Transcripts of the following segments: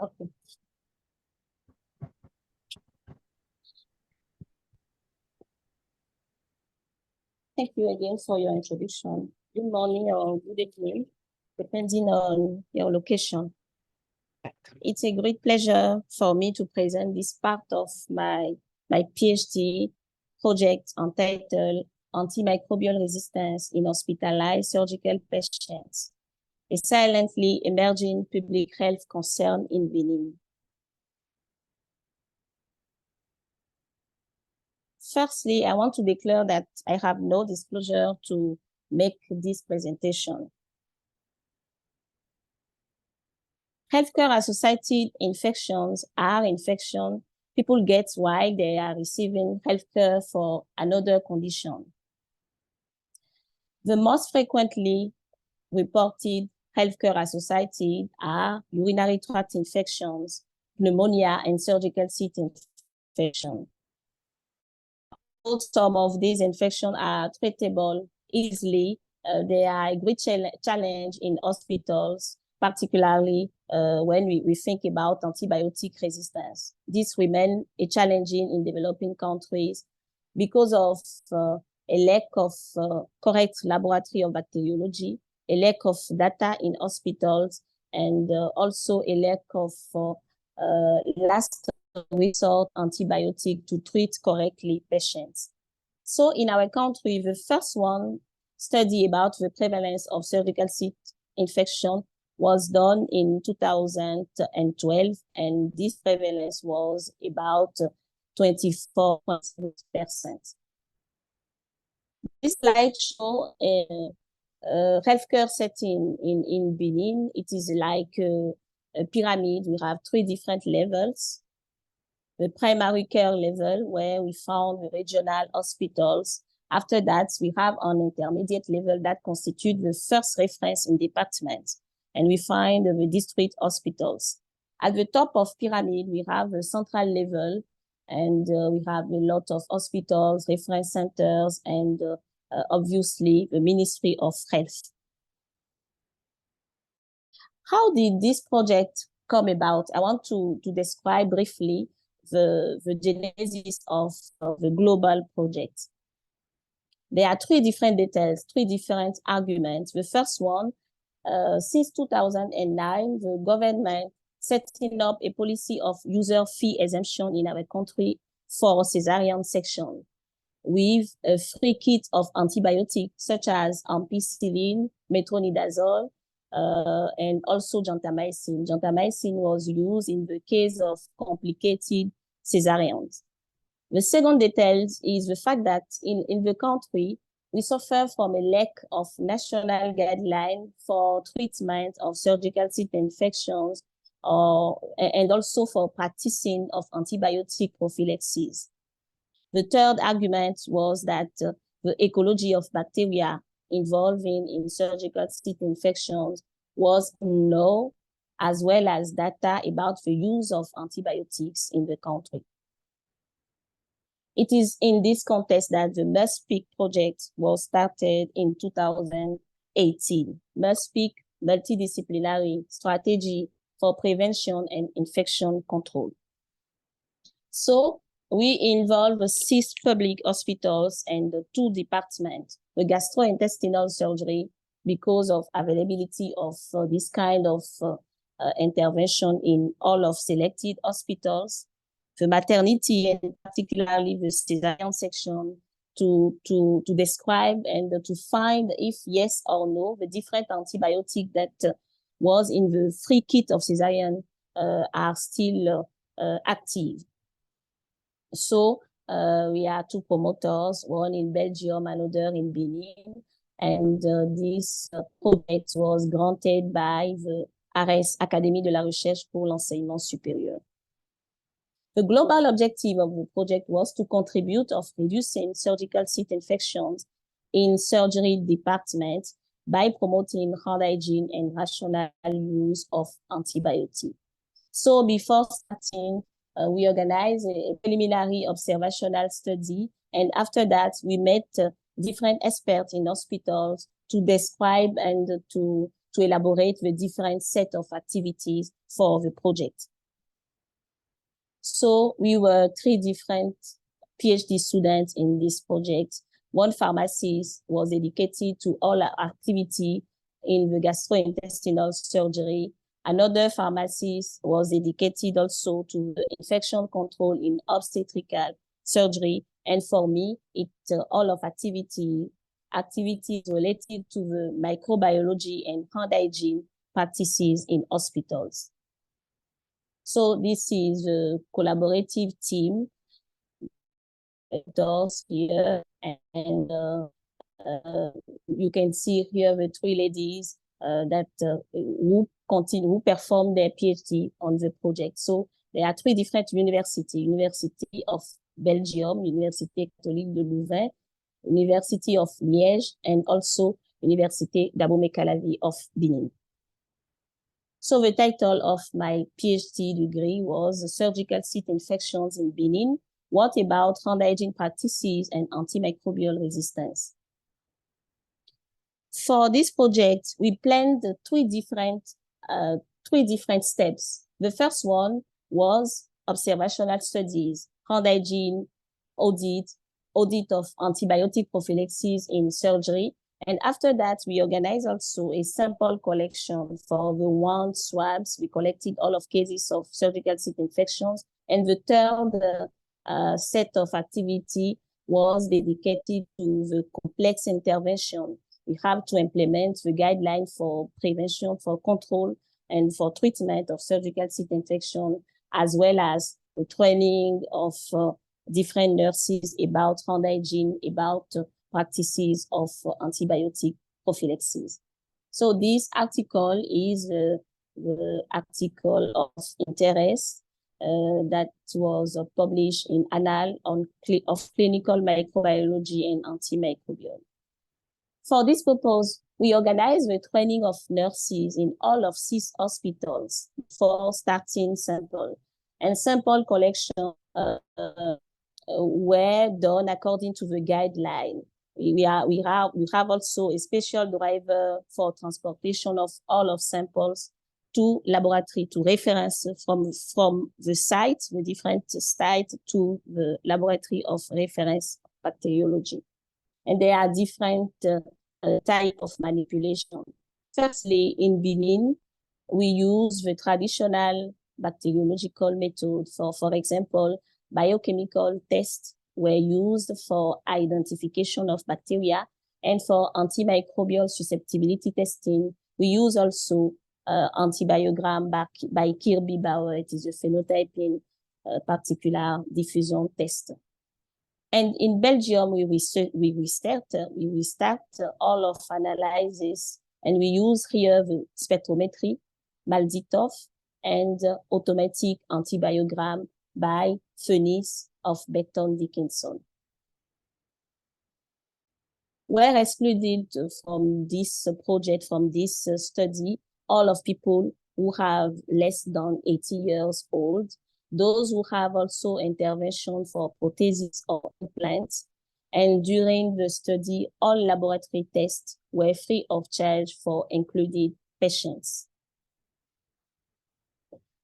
Okay. Thank you again for your introduction. Good morning or good evening, depending on your location. It's a great pleasure for me to present this part of my PhD project entitled Antimicrobial Resistance in Hospitalized Surgical Patients, a silently emerging public health concern in Benin. Firstly, I want to declare that I have no disclosure to make this presentation. Healthcare-associated infections are infections people get while they are receiving healthcare for another condition. The most frequently reported healthcare-associated are urinary tract infections, pneumonia, and surgical site infection. Some of these infections are treatable easily. They are a great challenge in hospitals, particularly when we think about antibiotic resistance. This remains a challenge in developing countries because of a lack of correct laboratory of bacteriology, a lack of data in hospitals, and also a lack of last resort antibiotic to treat correctly patients. So in our country, the first one study about the prevalence of surgical site infection was done in 2012, and this prevalence was about 24.7%. This slide shows a healthcare setting in Benin. It is like a pyramid. We have 3 different levels. The primary care level, where we found the regional hospitals. After that, we have an intermediate level that constitutes the first reference in departments, and we find the district hospitals. At the top of pyramid, we have the central level, and we have a lot of hospitals, reference centers, and obviously the Ministry of Health. How did this project come about? I want to describe briefly the genesis of the global project. There are 3 different details, 3 different arguments. The first one, since 2009, the government setting up a policy of user fee exemption in our country for cesarean section, with a free kit of antibiotics such as ampicillin, metronidazole, and also gentamicin. Gentamicin was used in the case of complicated cesareans. The second detail is the fact that in the country, we suffer from a lack of national guideline for treatment of surgical site infections, and also for practicing of antibiotic prophylaxis. The third argument was that the ecology of bacteria involving in surgical site infections was unknown, as well as data about the use of antibiotics in the country. It is in this context that the MUSPIC project was started in 2018. MUSPIC, Multidisciplinary Strategy for Prevention and Infection Control. So we involve 6 public hospitals and 2 departments, the gastrointestinal surgery, because of availability of this kind of intervention in all of selected hospitals, the maternity, and particularly the cesarean section, to describe and to find if yes or no the different antibiotics that was in the free kit of cesarean are still active. So we are 2 promoters, one in Belgium, another in Benin, and this project was granted by the ARES, Académie de la Recherche pour l'Enseignement Supérieur. The global objective of the project was to contribute of reducing surgical site infections in surgery departments by promoting hand hygiene and rational use of antibiotics. So before starting, we organized a preliminary observational study, and after that, we met different experts in hospitals to describe and to elaborate the different set of activities for the project. So we were 3 different PhD students in this project. One pharmacist was dedicated to all our activity in the gastrointestinal surgery. Another pharmacist was dedicated also to the infection control in obstetrical surgery. And for me, it's all of activities related to the microbiology and hand hygiene practices in hospitals. So this is a collaborative team does here, and you can see here the 3 ladies who perform their PhD on the project. So there are 3 different universities: University of Belgium, Université Catholique de Louvain, University of Liège, and also Université d'Abomey-Calavi of Benin. So the title of my PhD degree was Surgical Site Infections in Benin. What about hand hygiene practices and antimicrobial resistance? For this project, we planned 3 different steps. The first one was observational studies, hand hygiene, audit of antibiotic prophylaxis in surgery. And after that, we organized also a sample collection for the wand swabs. We collected all of cases of surgical site infections. And the third set of activity was dedicated to the complex intervention. We have to implement the guideline for prevention, for control, and for treatment of surgical site infection, as well as the training of different nurses about hand hygiene, about practices of antibiotic prophylaxis. So this article is the article of interest that was published in Annals of Clinical Microbiology and Antimicrobial. For this purpose, we organized the training of nurses in all of 6 hospitals for starting sample. And sample collection were done according to the guideline. We have also a special driver for transportation of all of samples to laboratory, to reference from the site, the different site, to the laboratory of reference bacteriology. And there are different type of manipulation. Firstly, in Benin, we use the traditional bacteriological method. For example, biochemical tests were used for identification of bacteria, and for antimicrobial susceptibility testing, we use also antibiogram by Kirby-Bauer. It is a phenotyping particular diffusion test. And in Belgium, we restart all of analysis, and we use here the spectrometry, Malditov, and automatic antibiogram by Phoenix of Beckton Dickinson. Were excluded from this project, from this study, all of people who have less than 80 years old, those who have also intervention for prosthesis or implants. And during the study, all laboratory tests were free of charge for included patients.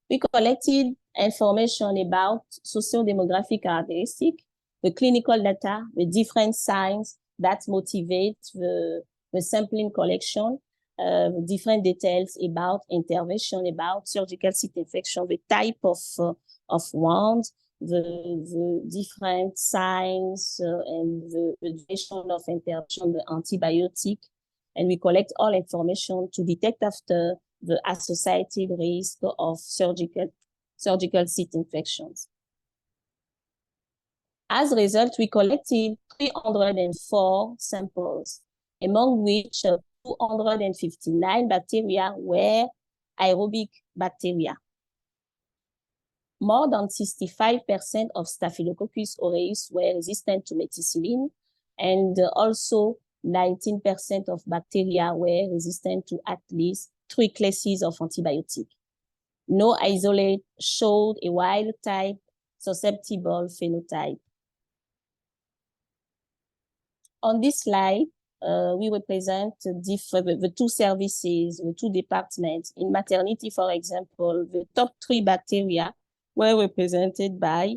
We collected information about socio-demographic characteristics, the clinical data, the different signs that motivate the sampling collection, different details about intervention, about surgical site infection, the type of wound, the different signs, and the duration of intervention, the antibiotic. And we collect all information to detect after the associated risk of surgical site infections. As a result, we collected 304 samples, among which 259 bacteria were aerobic bacteria. More than 65% of Staphylococcus aureus were resistant to methicillin, and also 19% of bacteria were resistant to at least 3 classes of antibiotic. No isolate showed a wild type susceptible phenotype. On this slide, we represent the 2 services, the 2 departments. In maternity, for example, the top 3 bacteria were represented by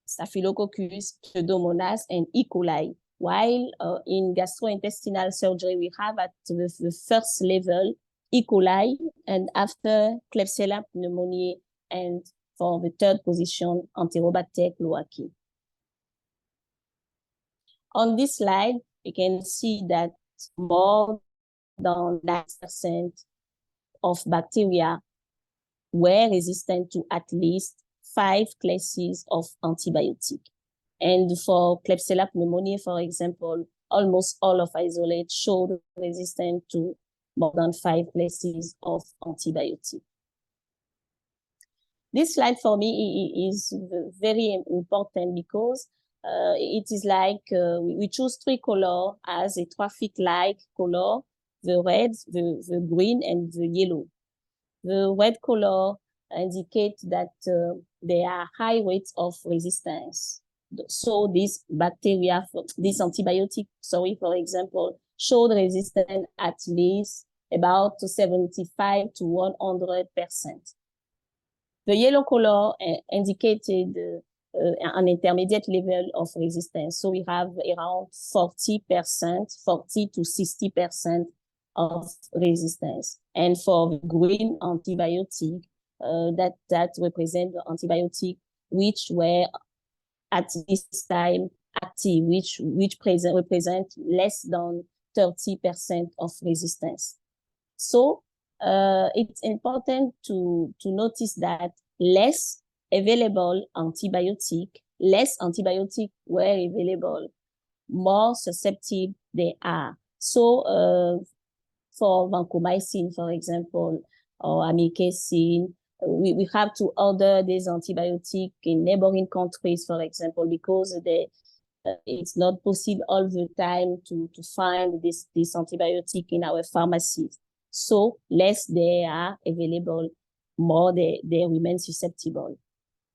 Staphylococcus, Pseudomonas, and E. coli. While in gastrointestinal surgery, we have at the first level E. coli, and after Klebsiella pneumoniae, and for the third position, Enterobacter cloacae. On this slide, you can see that more than 90% of bacteria were resistant to at least 5 classes of antibiotic. And for Klebsiella pneumoniae, for example, almost all of isolate showed resistance to more than 5 classes of antibiotic. This slide for me is very important because it is like we choose 3 colors as a traffic-like color: the red, the green, and the yellow. The red color indicates that there are high rates of resistance. So these bacteria, this antibiotic, for example, showed resistance at least about 75 to 100%. The yellow color indicated an intermediate level of resistance. So we have around 40%, 40 to 60% of resistance. And for the green antibiotic, that represent the antibiotic which were at this time active, which represent less than 30% of resistance. So it's important to notice that less antibiotic were available, more susceptible they are. So for vancomycin, for example, or amikacin, we have to order these antibiotics in neighboring countries, for example, because it's not possible all the time to find this antibiotic in our pharmacies. So less they are available, more they remain susceptible.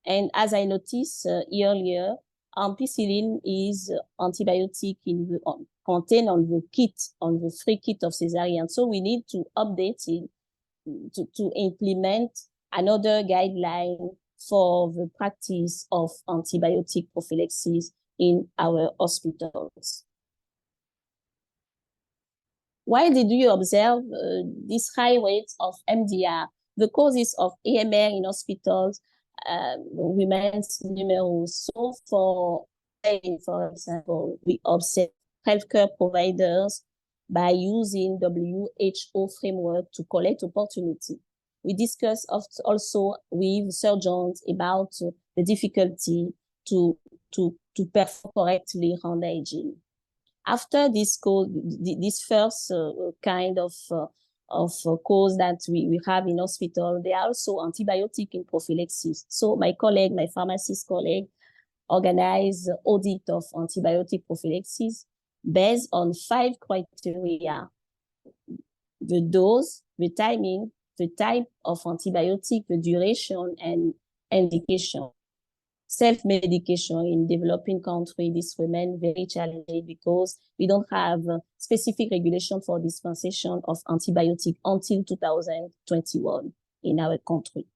And as I noticed earlier, ampicillin is antibiotic contained on the kit, on the free kit of cesarean. So we need to update it to implement another guideline for the practice of antibiotic prophylaxis in our hospitals. Why did you observe these high rates of MDR? The causes of AMR in hospitals remains numerous. So for example, we observe healthcare providers by using WHO framework to collect opportunity. We discuss also with surgeons about the difficulty to perform correctly hand hygiene. After this first kind of cause that we have in hospital, there are also antibiotic in prophylaxis. So my pharmacist colleague, organized audit of antibiotic prophylaxis based on 5 criteria: the dose, the timing, the type of antibiotic, the duration, and indication. Self-medication in developing countries, this remains very challenging because we don't have specific regulation for dispensation of antibiotic until 2021 in our country.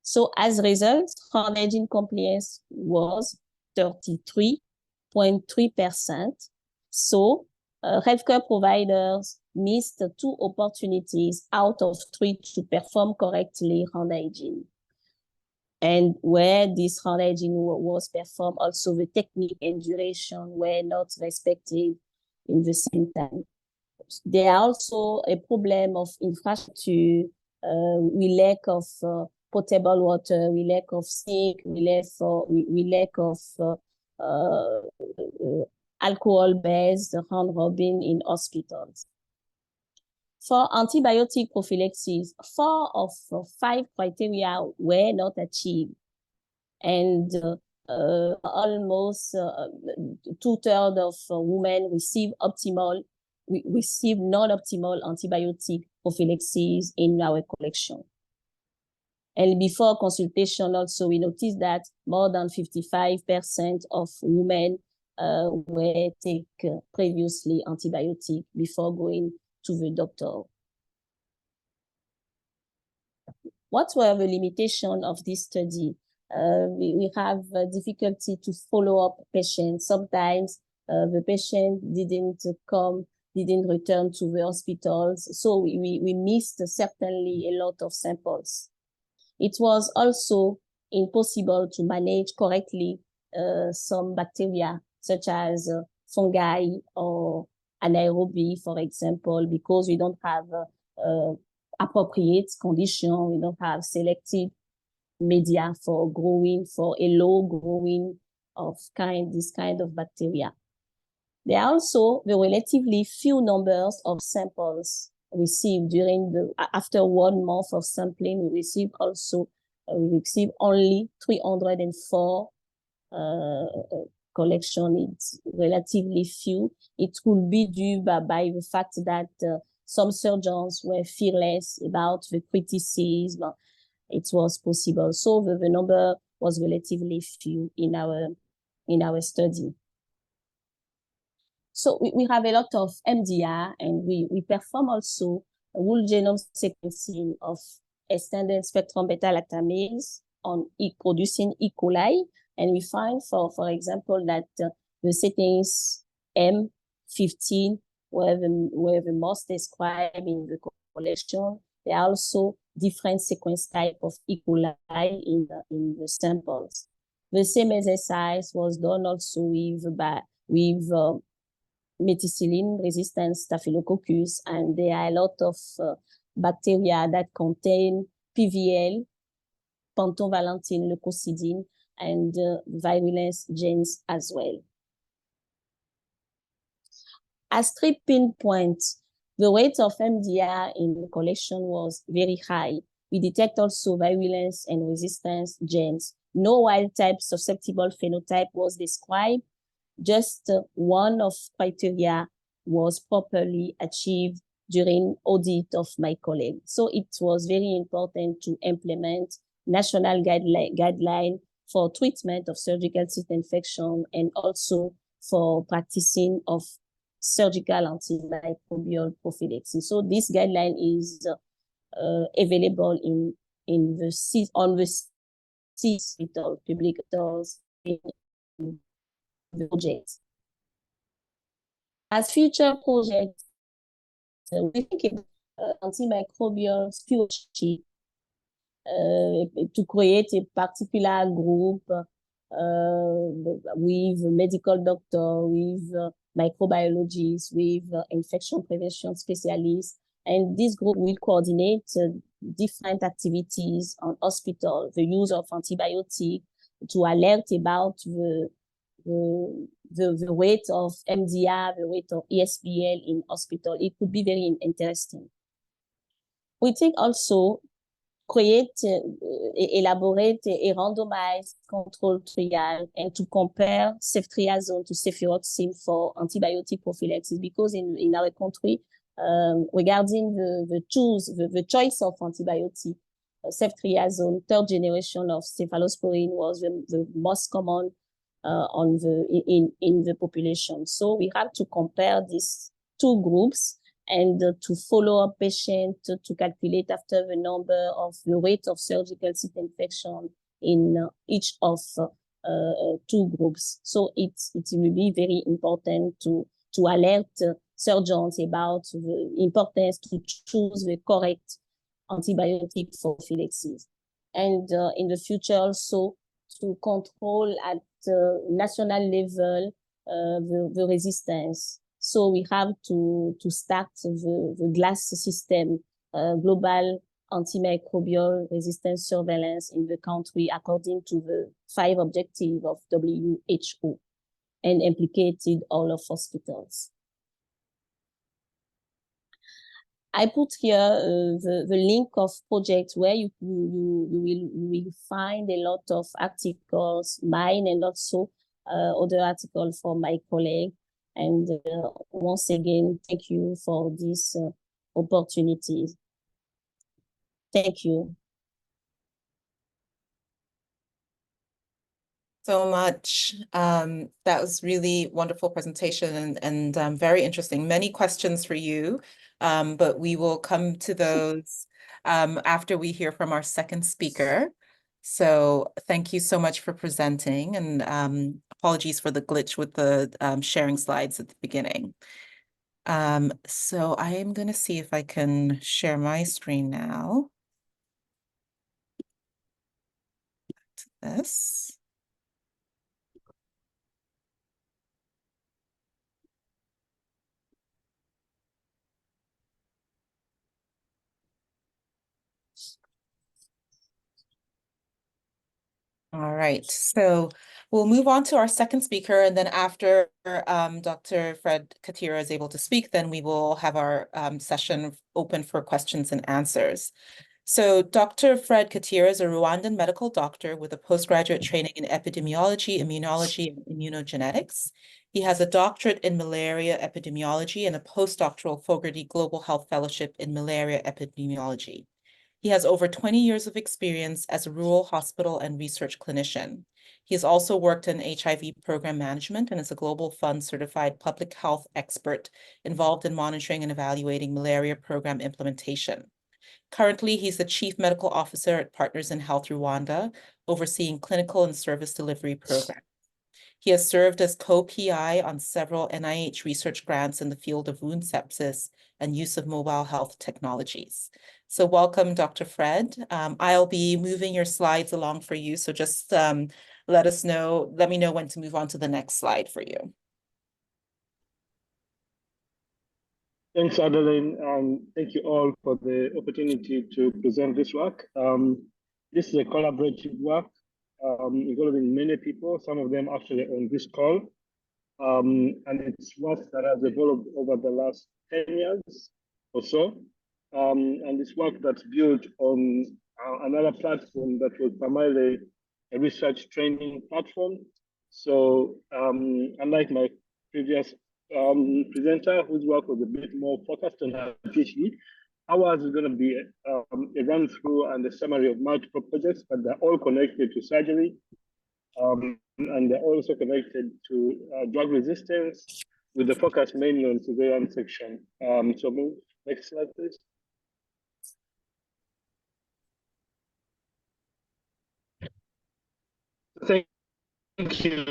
So as a result, hand hygiene compliance was 33.3%. So healthcare providers missed 2 opportunities out of 3 to perform correctly hand hygiene. And where this hand hygiene was performed, also the technique and duration were not respected in the same time. There are also a problem of infrastructure. We lack of potable water, we lack of sink, we lack of alcohol-based hand rubbing in hospitals. For antibiotic prophylaxis, 4 of 5 criteria were not achieved, and almost 2/3 of women receive non-optimal antibiotic prophylaxis in our collection. And before consultation also, we noticed that more than 55% of women were take previously antibiotic before going to the doctor. What were the limitations of this study? We have difficulty to follow up patients. Sometimes the patient didn't return to the hospitals. So we missed certainly a lot of samples. It was also impossible to manage correctly some bacteria, such as fungi or anaerobic, for example, because we don't have appropriate condition, we don't have selected media for a low growing of this kind of bacteria. There are also the relatively few numbers of samples received after 1 month of sampling. We received only 304 collection. It's relatively few. It could be due by the fact that some surgeons were fearless about the criticism. It was possible. So the number was relatively few in our study. So we have a lot of MDR, and we perform also a whole genome sequencing of extended spectrum beta-lactamase on producing E. coli. And we find, for example, that the settings M15 were the most described in the collection. There are also different sequence type of E. coli in the samples. The same exercise was done also with methicillin-resistant staphylococcus, and there are a lot of bacteria that contain PVL, pentovalentine leucocidin, and virulence genes as well. As 3 pinpoints, the rate of MDR in the collection was very high. We detect also virulence and resistance genes. No wild-type susceptible phenotype was described. Just one of criteria was properly achieved during audit of my colleague. So it was very important to implement national guideline for treatment of surgical site infection and also for practicing of surgical antimicrobial prophylaxis. So this guideline is available on the hospital, public hospitals, in the project. As future projects, we think antimicrobial stewardship to create a particular group with medical doctor, with microbiologists, with infection prevention specialists, and this group will coordinate different activities on hospital, the use of antibiotics, to alert about the rate of MDR, the rate of ESBL in hospital. It could be very interesting. We think also elaborate a randomized control trial and to compare ceftriaxone to cefuroxime for antibiotic prophylaxis, because in our country, regarding the choice of antibiotic, ceftriaxone, 3rd generation of cephalosporin, was the most common in the population. So we have to compare these 2 groups and to follow up patient to calculate after the number of the rate of surgical site infection in each of 2 groups. So it will be very important to alert surgeons about the importance to choose the correct antibiotic for prophylaxis. And in the future also to control at national level the resistance. So we have to start the GLASS system, global antimicrobial resistance surveillance in the country according to the 5 objectives of WHO, and implicated all of hospitals. I put here the link of projects where you will find a lot of articles, mine and also other articles from my colleague. And once again, thank you for this opportunity. Thank you. So much. That was really wonderful presentation and very interesting. Many questions for you, but we will come to those after we hear from our second speaker. So thank you so much for presenting, and apologies for the glitch with the sharing slides at the beginning. So I am going to see if I can share my screen now. Back to this. All right, so we'll move on to our second speaker, and then after Dr. Fred Katira is able to speak, then we will have our session open for questions and answers. So Dr. Fred Katira is a Rwandan medical doctor with a postgraduate training in epidemiology, immunology, and immunogenetics. He has a doctorate in malaria epidemiology and a postdoctoral Fogarty Global Health Fellowship in malaria epidemiology. He has over 20 years of experience as a rural hospital and research clinician. He has also worked in HIV program management and is a Global Fund certified public health expert involved in monitoring and evaluating malaria program implementation. Currently, he's the Chief Medical Officer at Partners in Health Rwanda, overseeing clinical and service delivery programs. He has served as co-PI on several NIH research grants in the field of wound sepsis and use of mobile health technologies. So welcome, Dr. Fred. I'll be moving your slides along for you. So just let me know when to move on to the next slide for you. Thanks, Adeline. Thank you all for the opportunity to present this work. This is a collaborative work involving many people, some of them actually on this call. And it's work that has evolved over the last 10 years or so. And it's work that's built on another platform that was primarily a research training platform. So unlike my previous presenter, whose work was a bit more focused on her PhD, ours is going to be a run through and a summary of multiple projects, but they're all connected to surgery. And they're also connected to drug resistance, with the focus mainly on surveillance section. So move next slide, please. Thank you.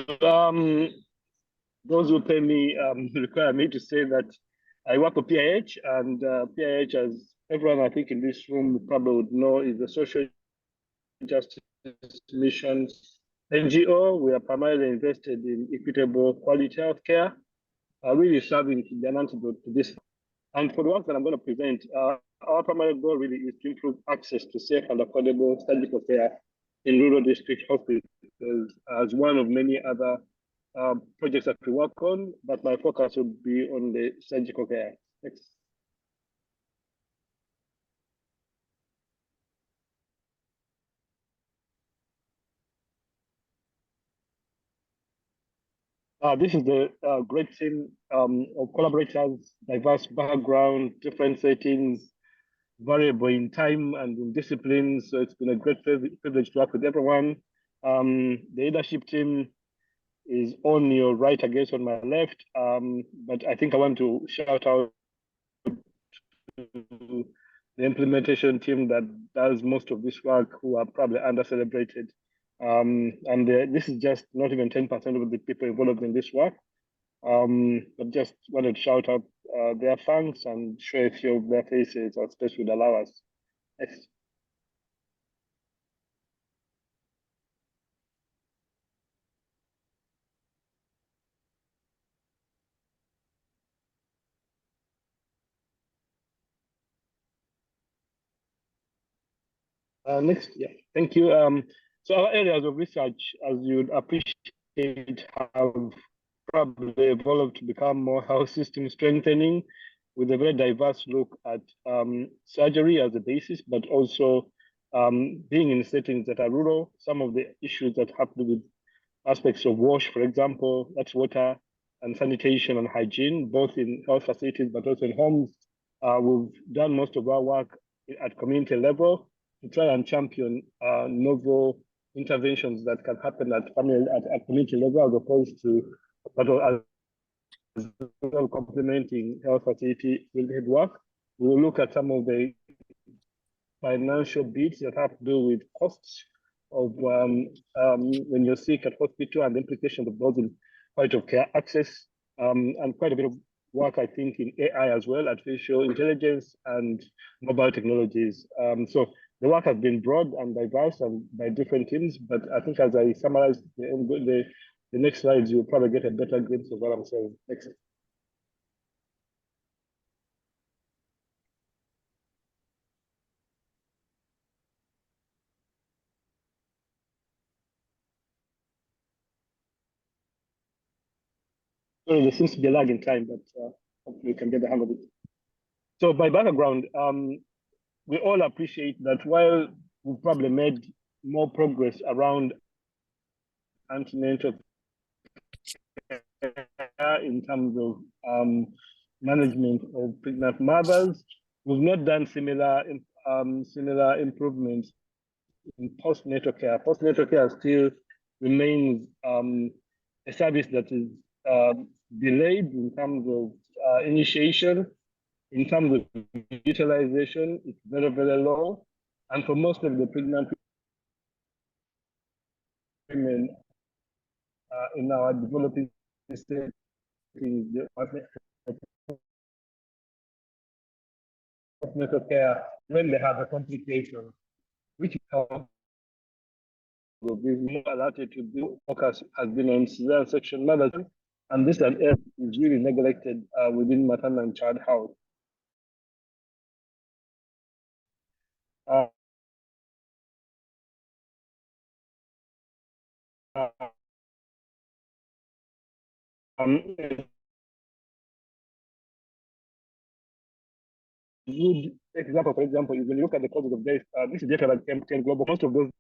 Those who pay me require me to say that I work for PIH, and PIH, as everyone I think in this room probably would know, is a social justice mission NGO. We are primarily invested in equitable quality healthcare, really serving to be an antidote to this. And for the work that I'm going to present, our primary goal really is to improve access to safe and affordable surgical care in rural district hospitals as one of many other projects that we work on, but my focus will be on the surgical care. Next. This is the great team of collaborators, diverse background, different settings, variable in time and in disciplines. So it's been a great privilege to work with everyone. The leadership team is on your right, I guess, on my left. But I think I want to shout out to the implementation team that does most of this work, who are probably under-celebrated. This is just not even 10% of the people involved in this work. But just wanted to shout out their thanks and show a few of their faces, or space would allow us. Next. Next, yeah, thank you. So our areas of research, as you'd appreciate, have probably evolved to become more health system strengthening, with a very diverse look at surgery as a basis, but also being in settings that are rural. Some of the issues that have to do with aspects of WASH, for example, that's water and sanitation and hygiene, both in health facilities, but also in homes. We've done most of our work at community level to try and champion novel interventions that can happen at community level, as opposed to as well complementing health facility related work. We will look at some of the financial bits that have to do with costs of when you're sick at hospital and the implications of those in quality of care access, and quite a bit of work, I think, in AI as well, artificial intelligence and mobile technologies. So the work has been broad and diverse and by different teams, but I think as I summarize the next slides, you'll probably get a better glimpse of what I'm saying. Next. Sorry, there seems to be a lag in time, but hopefully we can get the hang of it. So by background, we all appreciate that while we've probably made more progress around antenatal care in terms of management of pregnant mothers, we've not done similar improvements in postnatal care. Postnatal care still remains a service that is delayed in terms of initiation. In terms of utilization, it's very, very low. And for most of the pregnant women in our developing state, postnatal care, when they have a complication, which will be more alerted to do, focus has been on cesarean section medicine, and this an area is really neglected within maternal and child health. Good example, for example, is when you look at the causes of death, this is data that came global. Most of those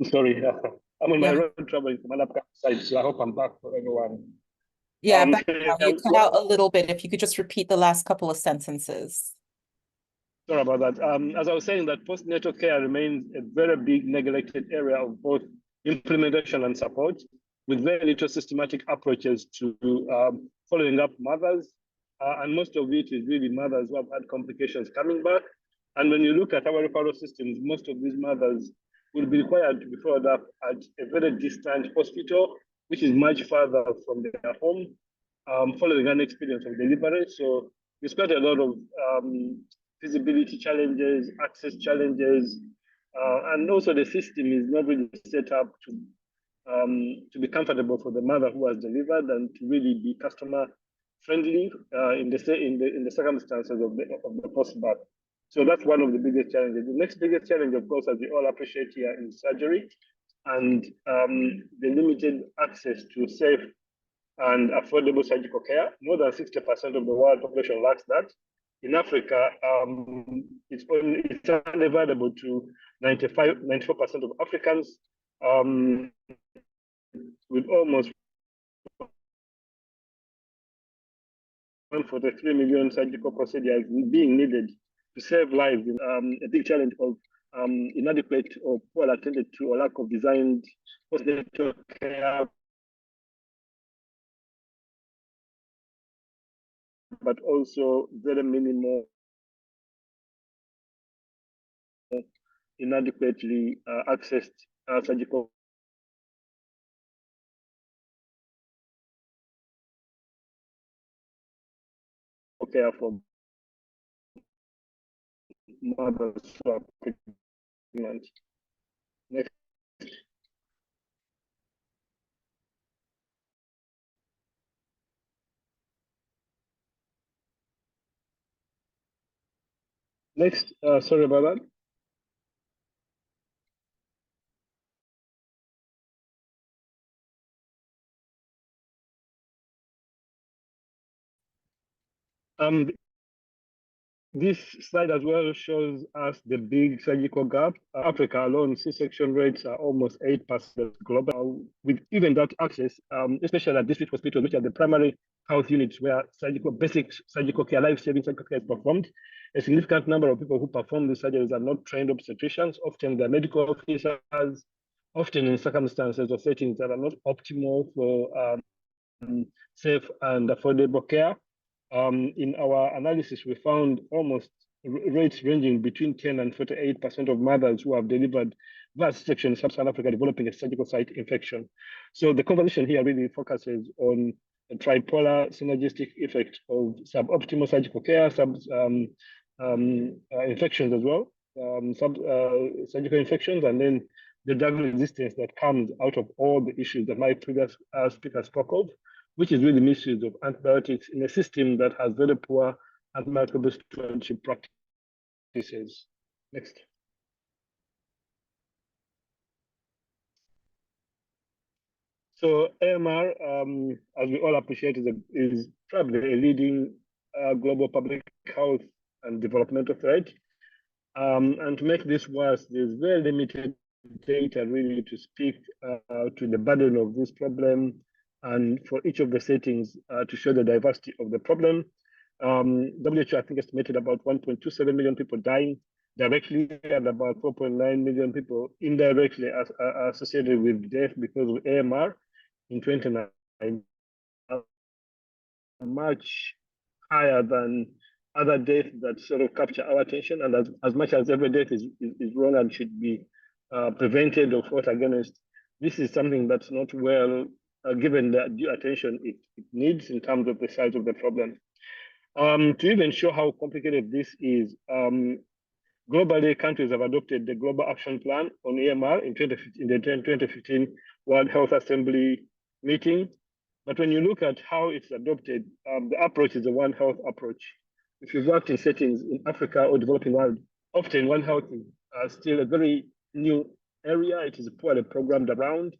sorry, I'm on my road traveling from another side, so I hope I'm back for everyone. Yeah, back now. You cut out a little bit. If you could just repeat the last couple of sentences. Sorry about that. As I was saying, that postnatal care remains a very big neglected area of both implementation and support, with very little systematic approaches to following up mothers. And most of it is really mothers who have had complications coming back. And when you look at our referral systems, most of these mothers will be required to be followed up at a very distant hospital, which is much further from their home, following an experience of delivery. So there's quite a lot of feasibility challenges, access challenges, and also the system is not really set up to be comfortable for the mother who has delivered and to really be customer friendly in the circumstances of the post-birth. So that's one of the biggest challenges. The next biggest challenge, of course, as we all appreciate here, is surgery and the limited access to safe and affordable surgical care. More than 60% of the world population lacks that. In Africa, it's only available to 94% of Africans, with almost 143 million surgical procedures being needed to save lives. A big challenge of inadequate or poor attended to or lack of designed postnatal care, but also very minimal, inadequately accessed surgical care for mothers who are pregnant. Next. Next, sorry about that. This slide as well shows us the big surgical gap. Africa alone, C-section rates are almost 8% global. With even that access, especially at district hospitals, which are the primary health units where basic surgical care, life-saving surgical care is performed, a significant number of people who perform these surgeries are not trained obstetricians. Often they're medical officers often in circumstances or settings that are not optimal for safe and affordable care. In our analysis, we found almost rates ranging between 10 and 48% of mothers who have delivered via section in Sub-Saharan Africa developing a surgical site infection. So the conversation here really focuses on the tripolar synergistic effect of suboptimal surgical care, infections as well, surgical infections, and then the drug resistance that comes out of all the issues that my previous speaker spoke of, which is really misuse of antibiotics in a system that has very poor antimicrobial stewardship practices. Next. So AMR, as we all appreciate, is probably a leading global public health and developmental threat. And to make this worse, there's very limited data really to speak to the burden of this problem and for each of the settings to show the diversity of the problem. WHO, I think, estimated about 1.27 million people dying directly and about 4.9 million people indirectly associated with death because of AMR in 2019, much higher than other deaths that sort of capture our attention. And as much as every death is wrong and should be prevented or fought against, this is something that's not well given the due attention it needs in terms of the size of the problem. To even show how complicated this is, globally, countries have adopted the Global Action Plan on AMR in the 2015 World Health Assembly meeting. But when you look at how it's adopted, the approach is a One Health approach. If you've worked in settings in Africa or developing world, often One Health is still a very new area. It is poorly programmed around,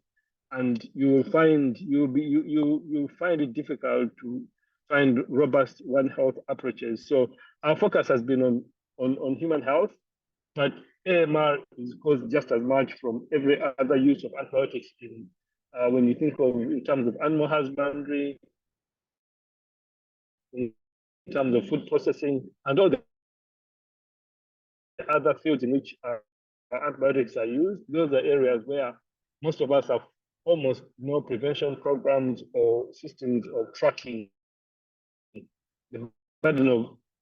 and you'll find it difficult to find robust One Health approaches. So our focus has been on human health, but AMR is caused just as much from every other use of antibiotics when you think of in terms of animal husbandry, in terms of food processing, and all the other fields in which antibiotics are used. Those are areas where most of us have almost no prevention programs or systems of tracking the burden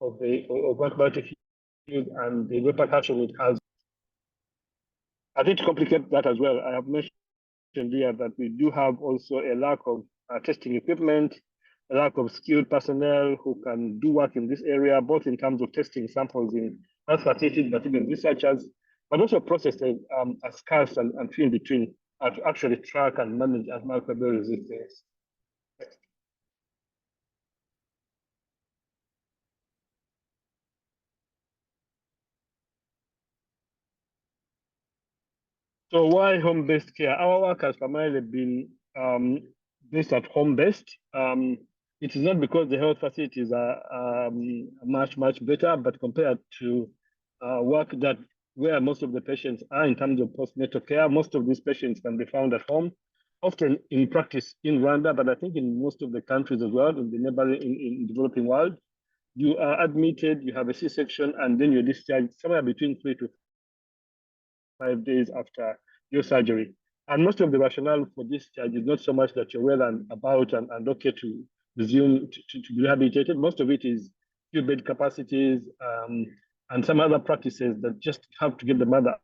of antibiotic use and the repercussion it has. I think to complicate that as well, I have mentioned here that we do have also a lack of testing equipment, a lack of skilled personnel who can do work in this area, both in terms of testing samples in health facilities, but even researchers, but also processes are scarce and few in between to actually track and manage antimicrobial resistance. So why home-based care? Our work has primarily been based at home-based. It is not because the health facilities are much better, but compared to work that where most of the patients are in terms of postnatal care, most of these patients can be found at home, often in practice in Rwanda, but I think in most of the countries as well, in the neighboring, in developing world, you are admitted, you have a C-section, and then you're discharged somewhere between 3 to 5 days after your surgery. And most of the rationale for discharge is not so much that you're well and about and okay to resume to be rehabilitated. Most of it is few bed capacities and some other practices that just have to get the mother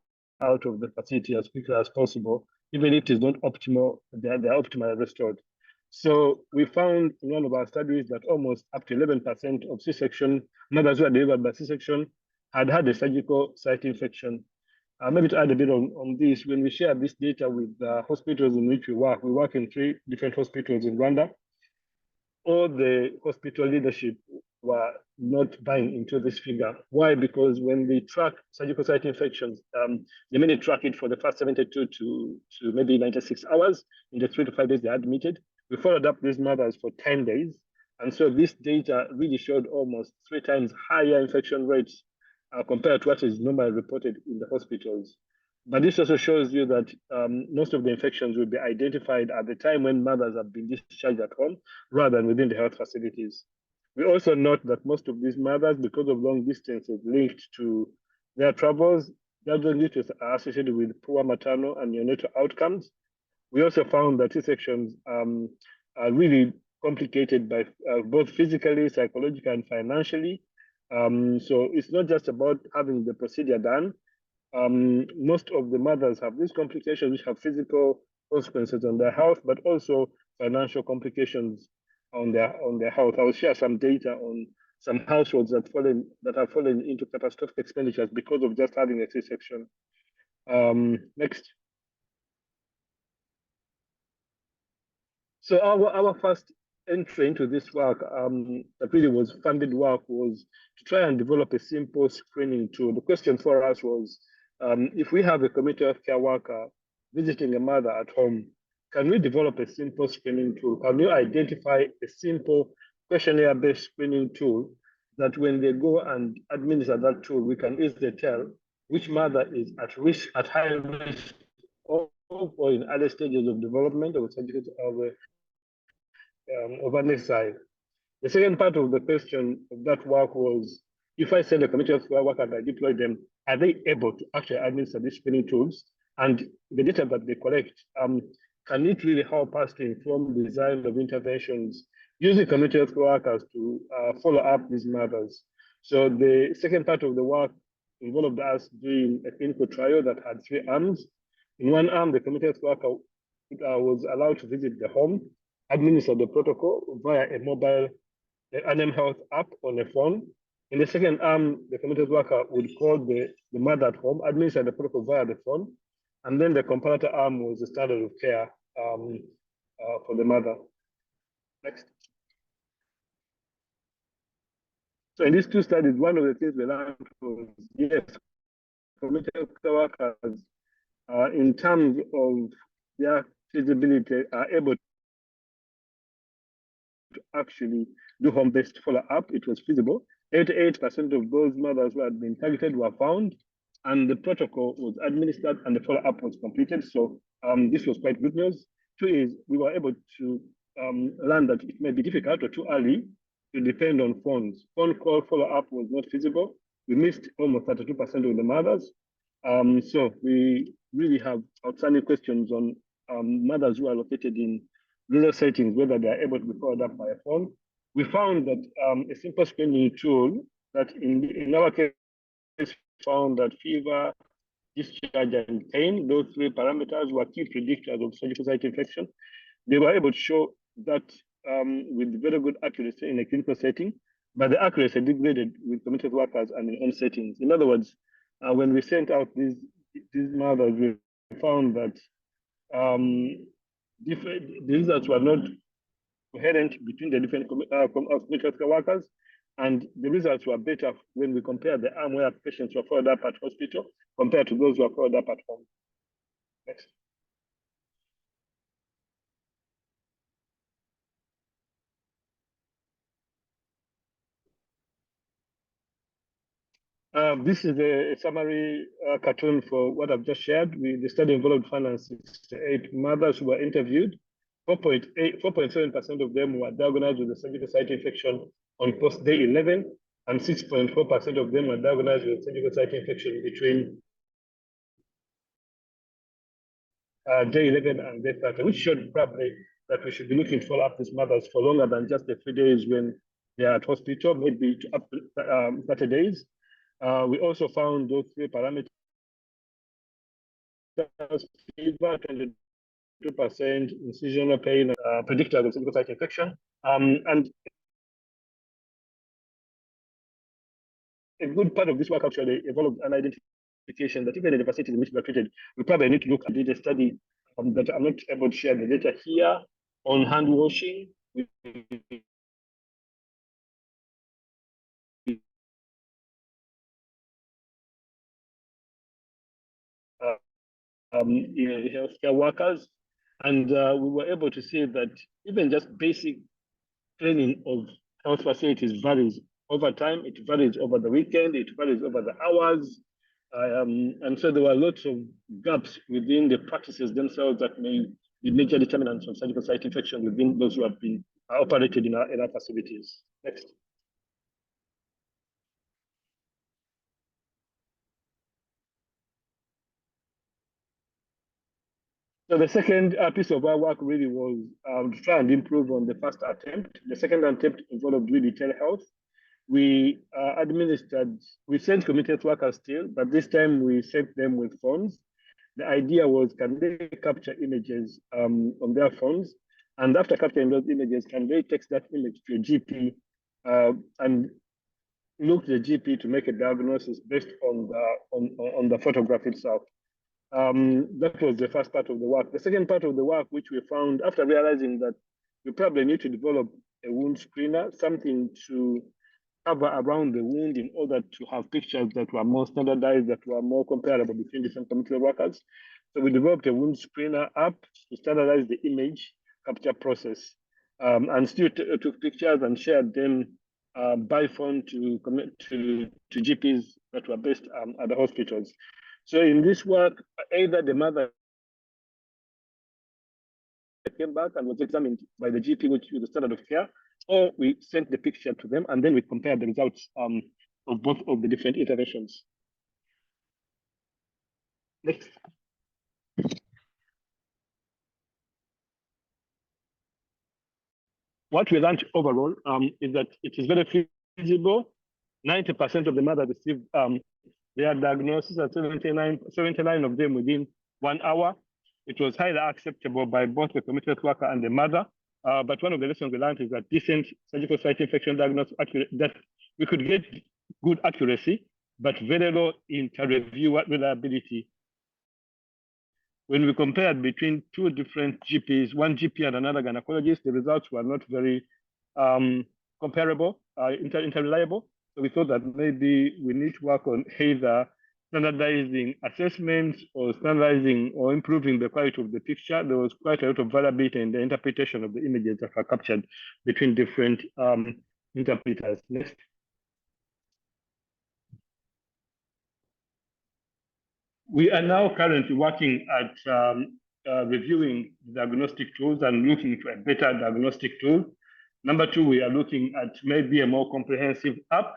out of the facility as quickly as possible, even if it is not optimal, they're optimally restored. So we found in one of our studies that almost up to 11% of C-section mothers who are delivered by C-section had a surgical site infection. Maybe to add a bit on this, when we share this data with hospitals in which we work in 3 different hospitals in Rwanda. All the hospital leadership were not buying into this figure. Why? Because when they track surgical site infections, they mainly track it for the first 72 to maybe 96 hours. In the 3 to 5 days they are admitted. We followed up these mothers for 10 days. And so this data really showed almost 3 times higher infection rates compared to what is normally reported in the hospitals. But this also shows you that most of the infections will be identified at the time when mothers have been discharged at home rather than within the health facilities. We also note that most of these mothers, because of long distances linked to their travels, Children uterus are associated with poor maternal and neonatal outcomes. We also found that C-sections are really complicated by both physically, psychologically, and financially. So it's not just about having the procedure done. Most of the mothers have these complications which have physical consequences on their health, but also financial complications on their health. I will share some data on some households that have fallen into catastrophic expenditures because of just having a C-section. Next. So our first entry into this work, that really was funded work, was to try and develop a simple screening tool. The question for us was, if we have a community health care worker visiting a mother at home, can we develop a simple screening tool? Can we identify a simple questionnaire-based screening tool that when they go and administer that tool, we can easily tell which mother is at risk, at high risk, or in early stages of development of unnecessary. The second part of the question of that work was, if I send a community health care worker and I deploy them, are they able to actually administer these screening tools? And the data that they collect, can it really help us to inform the design of interventions using community health care workers to follow up these mothers? So the second part of the work involved us doing a clinical trial that had 3 arms. In one arm, the community health worker was allowed to visit the home, administer the protocol via a mobile NM Health app on a phone. In the second arm, the community worker would call the mother at home, administer the protocol via the phone, and then the comparator arm was the standard of care for the mother. Next. So in these 2 studies, one of the things we learned was, yes, community workers, in terms of their feasibility, are able to actually do home-based follow-up. It was feasible. 88% of those mothers who had been targeted were found, and the protocol was administered and the follow-up was completed. So this was quite good news. 2 is we were able to learn that it may be difficult or too early to depend on phones. Phone call follow-up was not feasible. We missed almost 32% of the mothers. So we really have outstanding questions on mothers who are located in rural settings, whether they are able to be followed up by a phone. We found that a simple screening tool that in our case found that fever, discharge, and pain, those 3 parameters were key predictors of surgical site infection. They were able to show that with very good accuracy in a clinical setting, but the accuracy degraded with community workers and in home settings. In other words, when we sent out these mothers, we found that the results were not coherent between the different community care workers, and the results were better when we compare the arm where patients were followed up at hospital compared to those who were followed up at home. Next. This is a summary cartoon for what I've just shared. The study involved 568 mothers who were interviewed. 4.7% of them were diagnosed with a surgical site infection on post day 11, and 6.4% of them were diagnosed with surgical site infection between day 11 and day 30, which showed probably that we should be looking to follow up these mothers for longer than just the 3 days when they are at hospital, maybe up to 30 days. We also found those 3 parameters: fever, 22%, incisional pain, predictors of surgical site infection. And a good part of this work actually involved an identification that even in the facilities in which we are treated, we probably need to look at the study that I'm not able to share the data here on hand washing. Healthcare workers, and we were able to see that even just basic cleaning of health facilities varies over time. It varies over the weekend, it varies over the hours, and so there were lots of gaps within the practices themselves that may be major determinants of surgical site infection within those who have been operated in our facilities. Next. So the second piece of our work really was to try and improve on the first attempt. The second attempt involved really telehealth. We we sent committed workers still, but this time we sent them with phones. The idea was, can they capture images on their phones? And after capturing those images, can they text that image to a GP and look to the GP to make a diagnosis based on the photograph itself? That was the first part of the work. The second part of the work, which we found after realizing that we probably need to develop a wound screener, something to cover around the wound in order to have pictures that were more standardized, that were more comparable between different community workers. So we developed a wound screener app to standardize the image capture process, and still took pictures and shared them by phone to GPs that were based at the hospitals. So in this work, either the mother came back and was examined by the GP, which is the standard of care, or we sent the picture to them and then we compared the results of both of the different interventions. Next. What we learned overall is that it is very feasible. 90% of the mothers received their diagnosis at 79 of them within 1 hour. It was highly acceptable by both the committed worker and the mother. But one of the lessons we learned is that decent surgical site infection diagnosis, that we could get good accuracy, but very low inter-review reliability. When we compared between two different GPs, one GP and another gynecologist, the results were not very comparable, interreliable. So we thought that maybe we need to work on either standardizing assessments or standardizing or improving the quality of the picture. There was quite a lot of variability in the interpretation of the images that were captured between different interpreters. Next. We are now currently working at reviewing diagnostic tools and looking to a better diagnostic tool. Number two, we are looking at maybe a more comprehensive app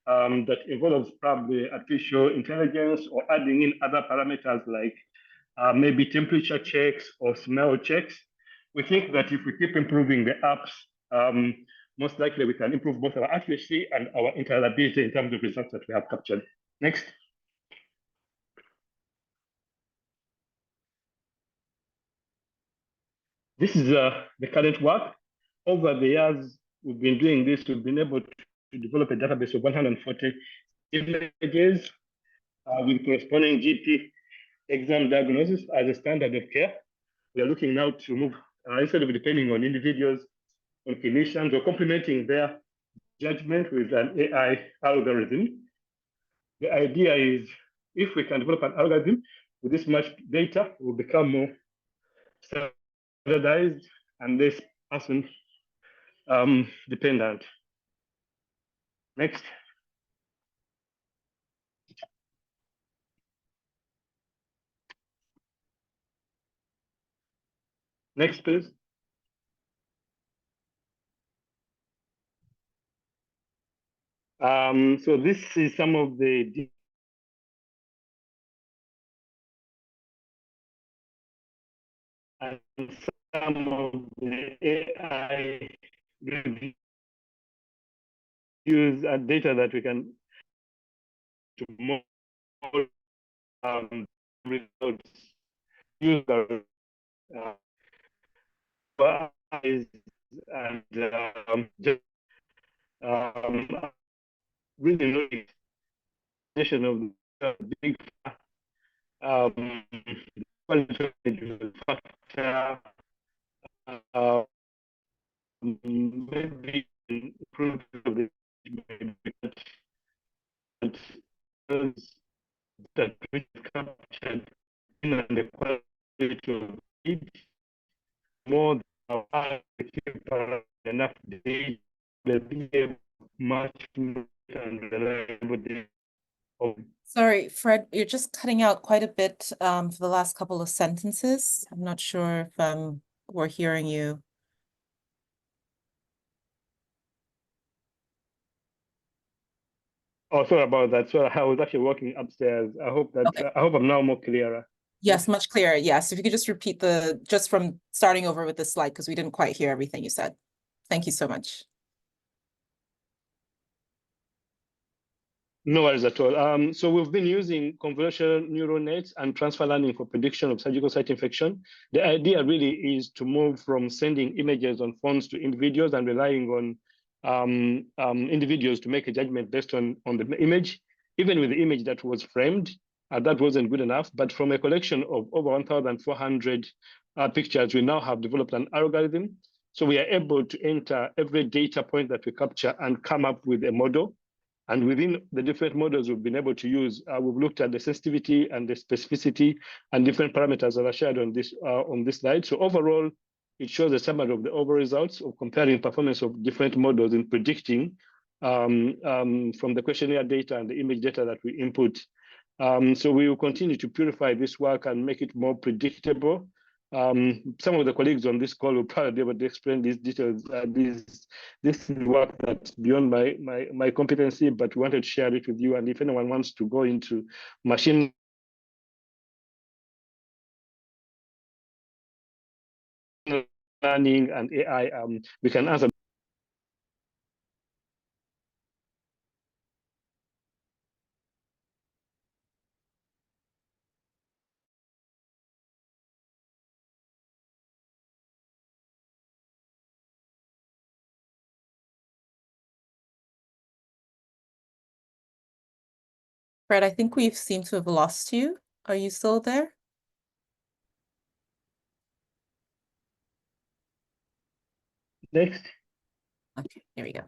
that involves probably artificial intelligence or adding in other parameters like maybe temperature checks or smell checks. We think that if we keep improving the apps, most likely we can improve both our accuracy and our interreliability in terms of results that we have captured. Next. This is the current work. Over the years, we've been doing this. We've been able to develop a database of 140 images with corresponding GP exam diagnosis as a standard of care. We are looking now to move, instead of depending on individuals, on clinicians, or complementing their judgment with an AI algorithm. The idea is if we can develop an algorithm with this much data, it will become more standardized and less person dependent. Next. Next, please. So this is some of the and some of the AI reviews and data that we can to more results use and just really knowing of the big factor maybe improve the that we captured and the quality of it more than enough data will be much more and reliable. Sorry, Fred, you're just cutting out quite a bit for the last couple of sentences. I'm not sure if we're hearing you. Oh, sorry about that. So I was actually walking upstairs. I hope that I hope I'm now more clearer. Yes, much clearer. Yes, if you could just repeat just from starting over with this slide, because we didn't quite hear everything you said. Thank you so much. No worries at all. So we've been using convolutional neural nets and transfer learning for prediction of surgical site infection. The idea really is to move from sending images on phones to individuals and relying on individuals to make a judgment based on the image. Even with the image that was framed, that wasn't good enough. But from a collection of over 1,400 pictures, we now have developed an algorithm. So we are able to enter every data point that we capture and come up with a model. And within the different models we've been able to use, we've looked at the sensitivity and the specificity and different parameters that are shared on this slide. So overall, it shows a summary of the overall results of comparing performance of different models in predicting from the questionnaire data and the image data that we input. So we will continue to purify this work and make it more predictable. Some of the colleagues on this call will probably be able to explain these details. This is work that's beyond my competency, but we wanted to share it with you. And if anyone wants to go into machine learning and AI, we can answer. Fred, I think we seem to have lost you. Are you still there? Next. Okay, here we go.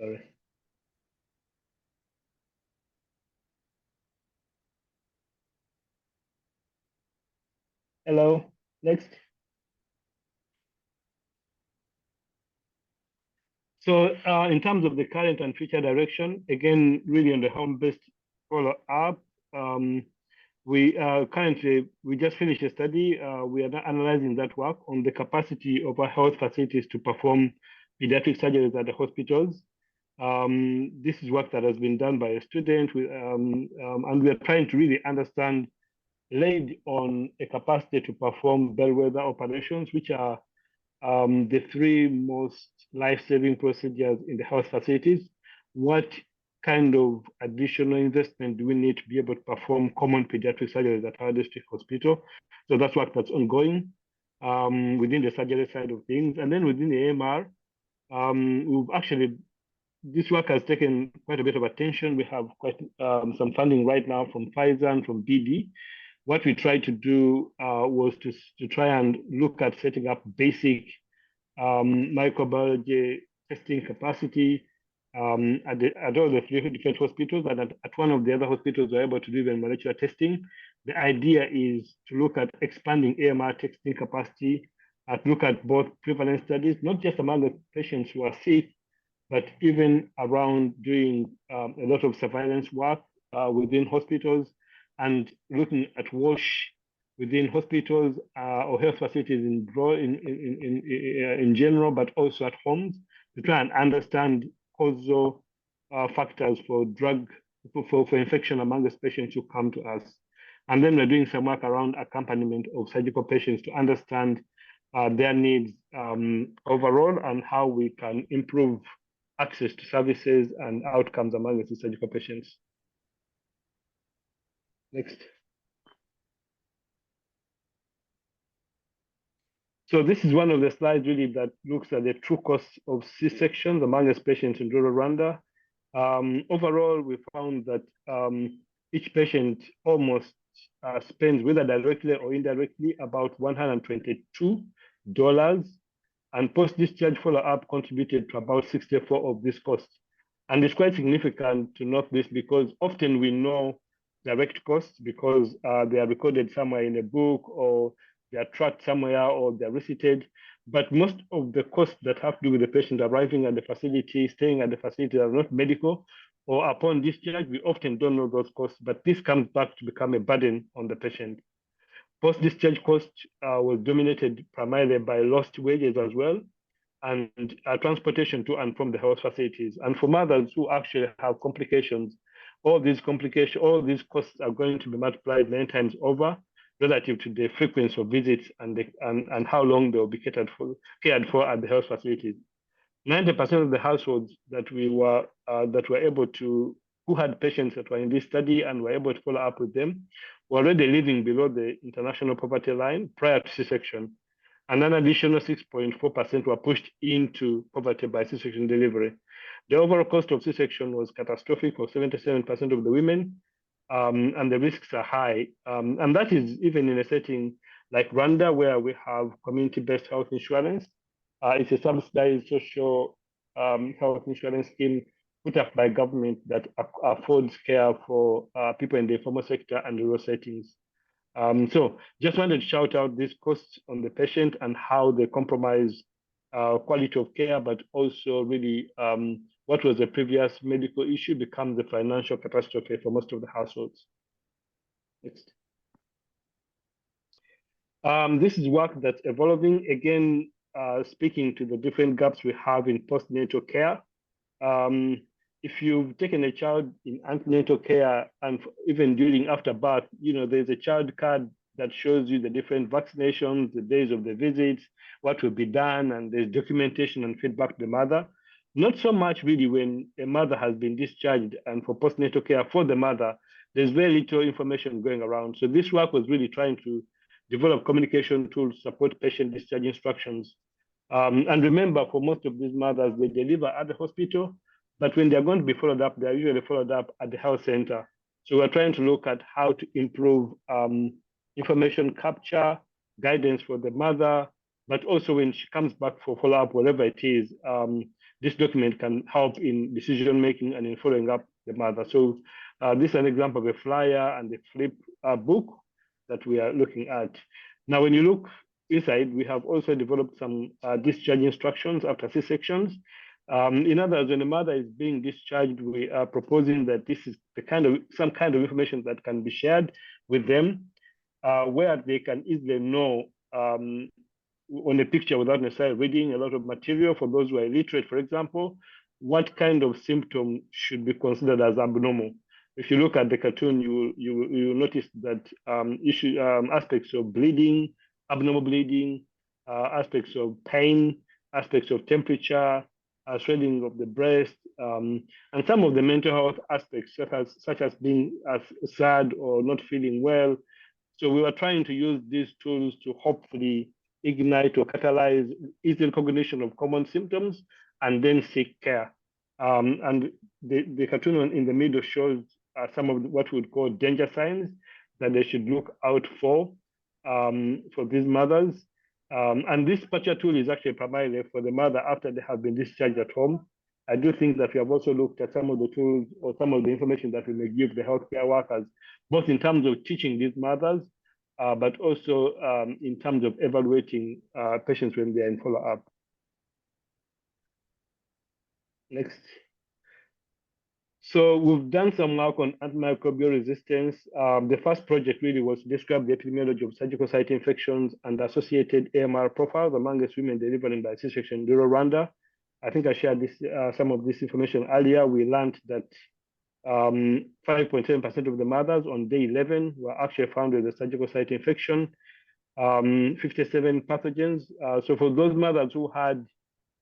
Sorry. Hello. Next. So in terms of the current and future direction, again, really on the home-based follow-up, we currently, we just finished a study. We are analyzing that work on the capacity of our health facilities to perform pediatric surgeries at the hospitals. This is work that has been done by a student, and we are trying to really understand, laid on a capacity to perform bellwether operations, which are the three most life-saving procedures in the health facilities. What kind of additional investment do we need to be able to perform common pediatric surgeries at our district hospital? So that's work that's ongoing within the surgery side of things. And then within the AMR, this work has taken quite a bit of attention. We have quite some funding right now from Pfizer and from BD. What we tried to do was to try and look at setting up basic microbiology testing capacity at all the three different hospitals, and at one of the other hospitals we're able to do even molecular testing. The idea is to look at expanding AMR testing capacity, to look at both prevalence studies, not just among the patients who are sick, but even around doing a lot of surveillance work within hospitals and looking at WASH within hospitals or health facilities in general, but also at homes, to try and understand causal factors for infection among the patients who come to us. And then we're doing some work around accompaniment of surgical patients to understand their needs overall and how we can improve access to services and outcomes among the surgical patients. Next. So this is one of the slides really that looks at the true cost of C-sections among the patients in rural Rwanda. Overall, we found that each patient almost spends, whether directly or indirectly, about $122, and post-discharge follow-up contributed to about 64 of this cost. And it's quite significant to note this because often we know direct costs because they are recorded somewhere in a book or they are tracked somewhere or they're receipted. But most of the costs that have to do with the patient arriving at the facility, staying at the facility are not medical, or upon discharge, we often don't know those costs, but this comes back to become a burden on the patient. Post-discharge cost was dominated primarily by lost wages as well, and transportation to and from the health facilities. And for mothers who actually have complications all these complications, all these costs are going to be multiplied many times over relative to the frequency of visits and how long they'll be cared for at the health facilities. 90% of the households that were able to, who had patients that were in this study and were able to follow up with them, were already living below the international poverty line prior to C-section. And an additional 6.4% were pushed into poverty by C-section delivery. The overall cost of C-section was catastrophic for 77% of the women, and the risks are high. And that is even in a setting like Rwanda, where we have community-based health insurance. It's a subsidized social health insurance scheme put up by government that affords care for people in the informal sector and rural settings. So just wanted to shout out these costs on the patient and how they compromise quality of care, but also really what was a previous medical issue becomes a financial catastrophe for most of the households. Next. This is work that's evolving, again, speaking to the different gaps we have in postnatal care. If you've taken a child in antenatal care and even during after birth, there's a child card that shows you the different vaccinations, the days of the visits, what will be done, and there's documentation and feedback to the mother. Not so much really when a mother has been discharged, and for postnatal care for the mother, there's very little information going around. So this work was really trying to develop communication tools, support patient discharge instructions. And remember, for most of these mothers, they deliver at the hospital, but when they're going to be followed up, they're usually followed up at the health center. So we're trying to look at how to improve information capture, guidance for the mother, but also when she comes back for follow-up, whatever it is, this document can help in decision-making and in following up the mother. So this is an example of a flyer and a flip book that we are looking at. Now, when you look inside, we have also developed some discharge instructions after C-sections. In other words, when a mother is being discharged, we are proposing that this is some kind of information that can be shared with them, where they can easily know on a picture without necessarily reading a lot of material. For those who are illiterate, for example, what kind of symptom should be considered as abnormal. If you look at the cartoon, you will notice that aspects of bleeding, abnormal bleeding, aspects of pain, aspects of temperature, swelling of the breast, and some of the mental health aspects, such as being sad or not feeling well. So we were trying to use these tools to hopefully ignite or catalyze easy recognition of common symptoms and then seek care. And the cartoon in the middle shows some of what we would call danger signs that they should look out for these mothers. And this particular tool is actually primarily for the mother after they have been discharged at home. I do think that we have also looked at some of the tools or some of the information that we may give the healthcare workers, both in terms of teaching these mothers, but also in terms of evaluating patients when they're in follow-up. Next. So we've done some work on antimicrobial resistance. The first project really was to describe the epidemiology of surgical site infections and associated AMR profiles amongst women delivering by C-section in rural Rwanda. I think I shared some of this information earlier. We learned that 5.7% of the mothers on day 11 were actually found with a surgical site infection, 57 pathogens. So for those mothers who had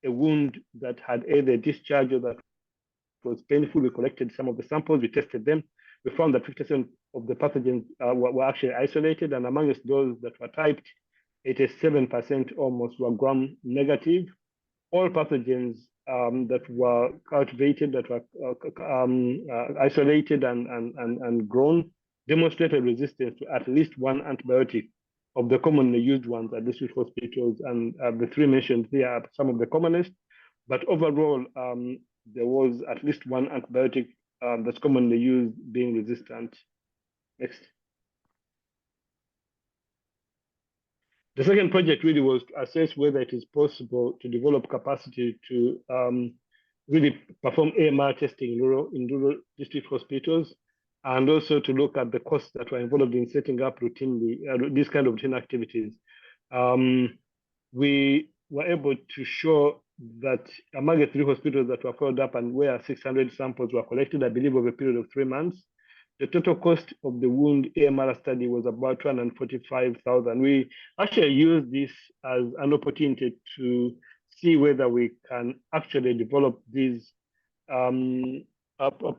a wound that had either discharge or that was painful, we collected some of the samples, we tested them. We found that 50% of the pathogens were actually isolated, and amongst those that were typed, 87% almost were gram negative. All pathogens that were cultivated, that were isolated and grown, demonstrated resistance to at least one antibiotic of the commonly used ones at district hospitals, and the three mentioned here are some of the commonest. But overall, there was at least one antibiotic that's commonly used being resistant. Next. The second project really was to assess whether it is possible to develop capacity to really perform AMR testing in rural district hospitals, and also to look at the costs that were involved in setting up routinely these kind of routine activities. We were able to show that among the 3 hospitals that were followed up and where 600 samples were collected, I believe over a period of 3 months, the total cost of the wound AMR study was about 245,000. We actually used this as an opportunity to see whether we can actually develop these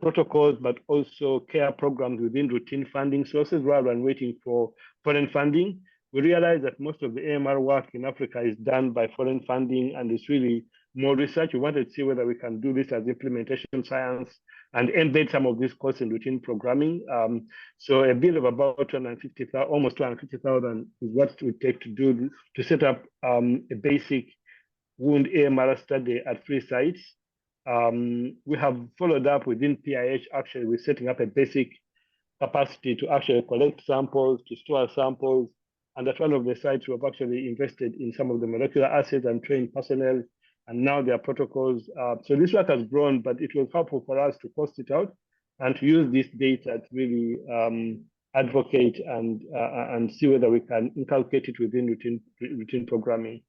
protocols, but also care programs within routine funding sources rather than waiting for foreign funding. We realize that most of the AMR work in Africa is done by foreign funding, and it's really more research. We wanted to see whether we can do this as implementation science and embed some of these courses in routine programming. So a bill of about 250,000, almost 250,000 is what it would take to set up a basic wound AMR study at 3 sites. We have followed up within PIH actually with setting up a basic capacity to actually collect samples, to store samples. And at one of the sites, we've actually invested in some of the molecular assays and trained personnel, and now there are protocols. So this work has grown, but it was helpful for us to cost it out and to use this data to really advocate and see whether we can inculcate it within routine programming.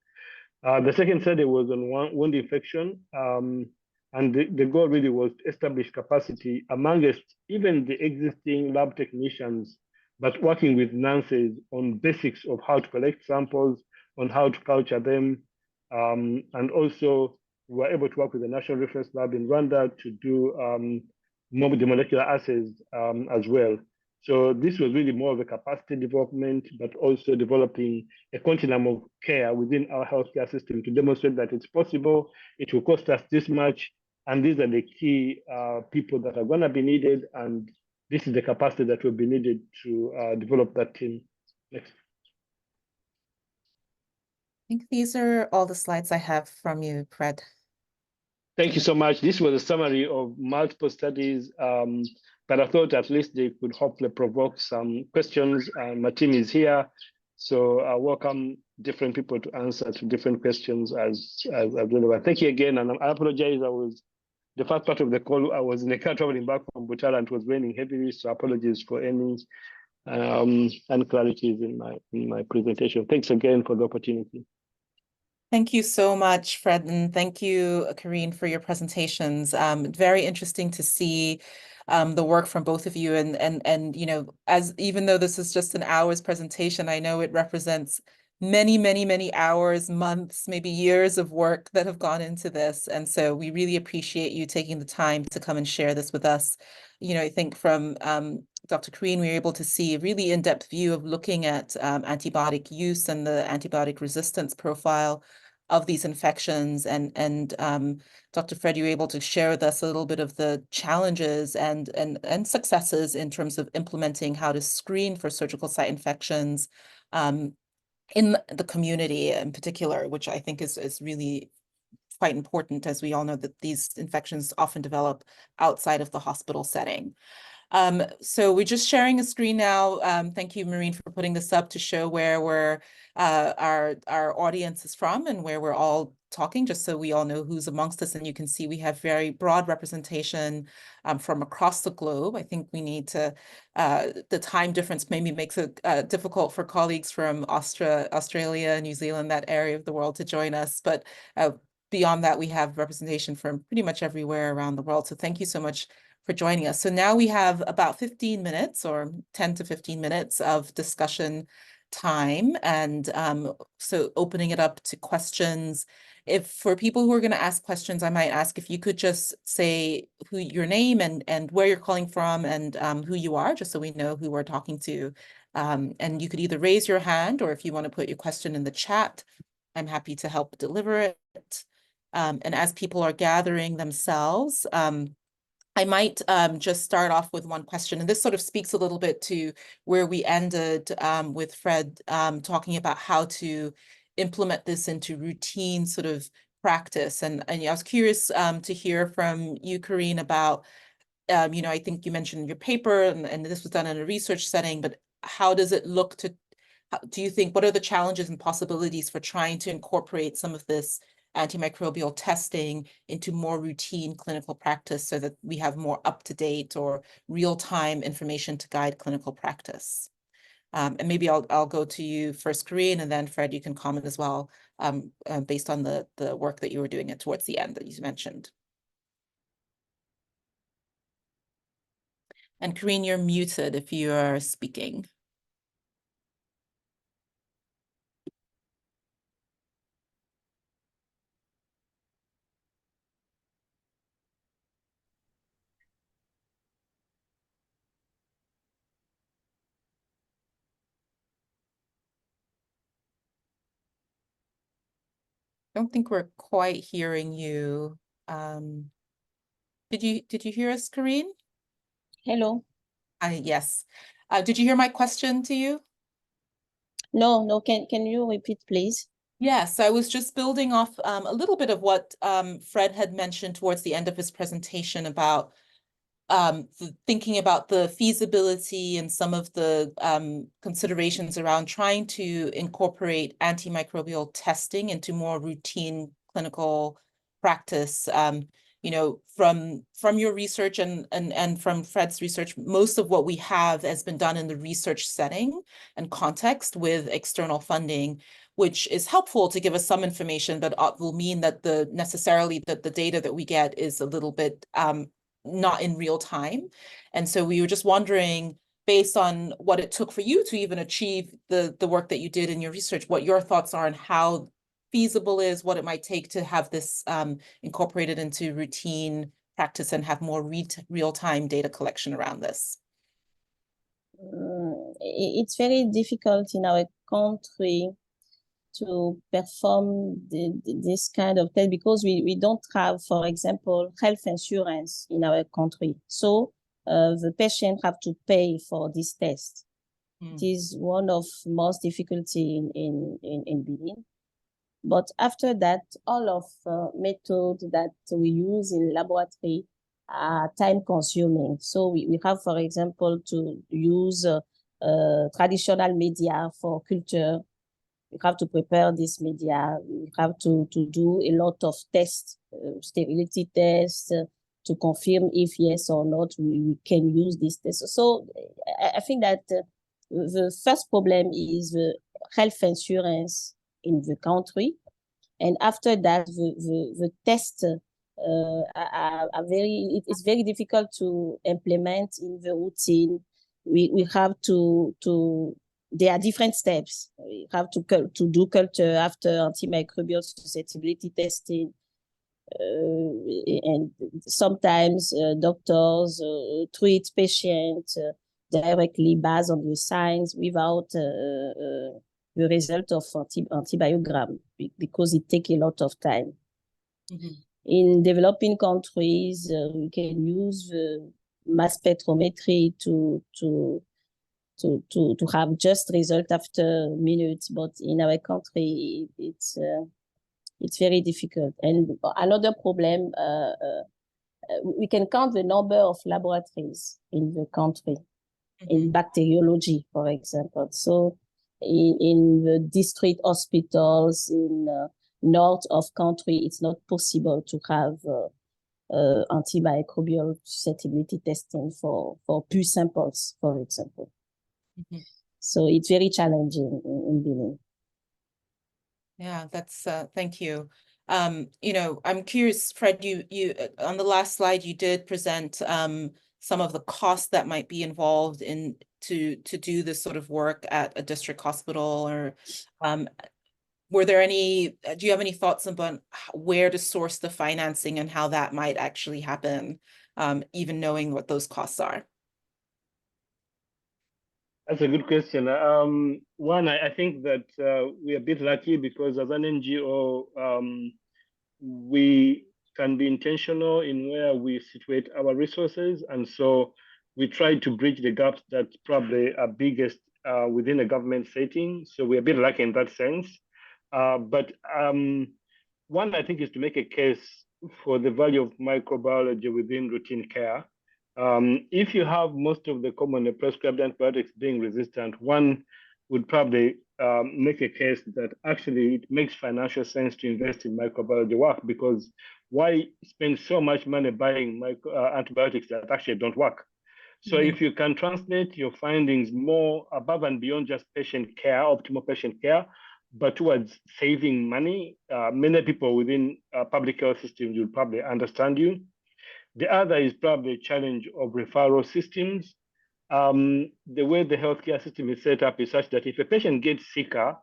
The second study was on wound infection. And the goal really was to establish capacity amongst even the existing lab technicians, but working with nurses on basics of how to collect samples, on how to culture them. And also we were able to work with the National Reference Lab in Rwanda to do the molecular assays as well. So this was really more of a capacity development, but also developing a continuum of care within our healthcare system to demonstrate that it's possible, it will cost us this much, and these are the key people that are going to be needed, and this is the capacity that will be needed to develop that team. Next. I think these are all the slides I have from you, Fred. Thank you so much. This was a summary of multiple studies, but I thought at least they could hopefully provoke some questions. My team is here, so I welcome different people to answer to different questions as relevant. Thank you again, and I apologize. The first part of the call, I was in a car traveling back from Butala and it was raining heavily, so apologies for any unclarities in my presentation. Thanks again for the opportunity. Thank you so much, Fred, and thank you, Karine, for your presentations. Very interesting to see the work from both of you, and you know, even though this is just an hour's presentation, I know it represents many hours, months, maybe years of work that have gone into this. And so we really appreciate you taking the time to come and share this with us. You know, I think from Dr. Karine, we were able to see a really in-depth view of looking at antibiotic use and the antibiotic resistance profile of these infections. And Dr. Fred, you were able to share with us a little bit of the challenges and successes in terms of implementing how to screen for surgical site infections in the community in particular, which I think is really quite important, as we all know that these infections often develop outside of the hospital setting. So we're just sharing a screen now. Thank you, Maureen, for putting this up to show where our audience is from and where we're all talking, just so we all know who's amongst us. And you can see we have very broad representation from across the globe. I think we need to, the time difference maybe makes it difficult for colleagues from Australia, New Zealand, that area of the world to join us. But beyond that, we have representation from pretty much everywhere around the world. So thank you so much for joining us. So now we have about 15 minutes or 10 to 15 minutes of discussion time. And so opening it up to questions. If for people who are going to ask questions, I might ask if you could just say your name and where you're calling from and who you are, just so we know who we're talking to. And you could either raise your hand, or if you want to put your question in the chat, I'm happy to help deliver it. And as people are gathering themselves, I might just start off with one question, and this sort of speaks a little bit to where we ended with Fred talking about how to implement this into routine sort of practice. And I was curious to hear from you, Karine, about, you know, I think you mentioned in your paper, and this was done in a research setting, but how does it look to, do you think, what are the challenges and possibilities for trying to incorporate some of this antimicrobial testing into more routine clinical practice so that we have more up-to-date or real-time information to guide clinical practice? And maybe I'll go to you first, Corinne, and then Fred, you can comment as well, based on the work that you were doing towards the end that you mentioned. And Corinne, you're muted if you are speaking. I don't think we're quite hearing you. Did you hear us, Corinne? Hello. Yes. Did you hear my question to you? No, can you repeat, please? Yes, I was just building off a little bit of what Fred had mentioned towards the end of his presentation about thinking about the feasibility and some of the considerations around trying to incorporate antimicrobial testing into more routine clinical practice. You know, from your research and from Fred's research, most of what we have has been done in the research setting and context with external funding, which is helpful to give us some information, but will mean that necessarily the data that we get is a little bit not in real time. And so we were just wondering, based on what it took for you to even achieve the work that you did in your research, what your thoughts are on how feasible is, what it might take to have this incorporated into routine practice and have more real-time data collection around this. It's very difficult in our country to perform this kind of test because we don't have, for example, health insurance in our country. So the patient have to pay for this test. It is one of most difficulty in Benin. But after that, all of methods that we use in laboratory are time consuming. So we have, for example, to use traditional media for culture. You have to prepare this media. You have to do a lot of tests, sterility tests, to confirm if yes or not we can use this test. So I think that the first problem is the health insurance in the country. And after that, the tests are very, it's very difficult to implement in the routine. We have to there are different steps. We have to do culture after antimicrobial susceptibility testing. And sometimes doctors treat patients directly based on the signs without the result of antibiogram because it takes a lot of time. In developing countries, we can use mass spectrometry to have just result after minutes, but in our country, it's very difficult. And another problem, we can count the number of laboratories in the country, in bacteriology, for example. So in the district hospitals in north of country, it's not possible to have antimicrobial susceptibility testing for pure samples, for example. So it's very challenging in Benin. Yeah, that's thank you. You know, I'm curious, Fred, you on the last slide you did present some of the costs that might be involved in to do this sort of work at a district hospital, or were there any, do you have any thoughts about where to source the financing and how that might actually happen, even knowing what those costs are? That's a good question. One, I think that we're a bit lucky because as an NGO, we can be intentional in where we situate our resources. And so we try to bridge the gaps that probably are biggest within a government setting. So we're a bit lucky in that sense. But one, I think, is to make a case for the value of microbiology within routine care. If you have most of the commonly prescribed antibiotics being resistant, one would probably make a case that actually it makes financial sense to invest in microbiology work, because why spend so much money buying antibiotics that actually don't work? So if you can translate your findings more above and beyond just patient care, optimal patient care, but towards saving money, many people within public health systems will probably understand you. The other is probably a challenge of referral systems. The way the healthcare system is set up is such that if a patient gets sicker,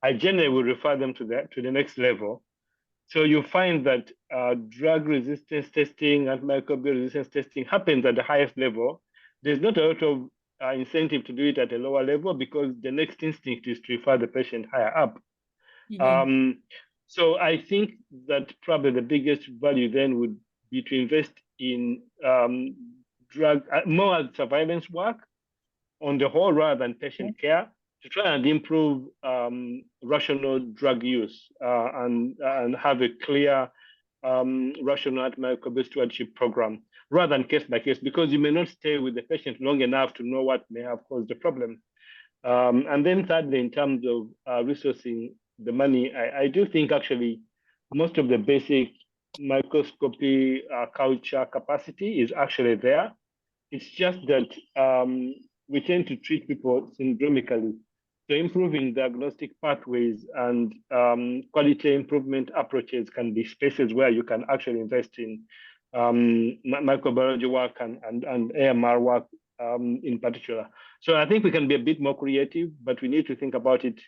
I generally will refer them to the next level. So you find that drug resistance testing and microbial resistance testing happens at the highest level. There's not a lot of incentive to do it at a lower level because the next instinct is to refer the patient higher up. So I think that probably the biggest value then would be to invest in more surveillance work on the whole rather than patient care to try and improve rational drug use and have a clear rational antimicrobial stewardship program rather than case by case, because you may not stay with the patient long enough to know what may have caused the problem. And then thirdly, in terms of resourcing the money, I do think actually most of the basic microscopy culture capacity is actually there. It's just that we tend to treat people syndromically. So improving diagnostic pathways and quality improvement approaches can be spaces where you can actually invest in microbiology work and AMR work in particular. So I think we can be a bit more creative, but we need to think about it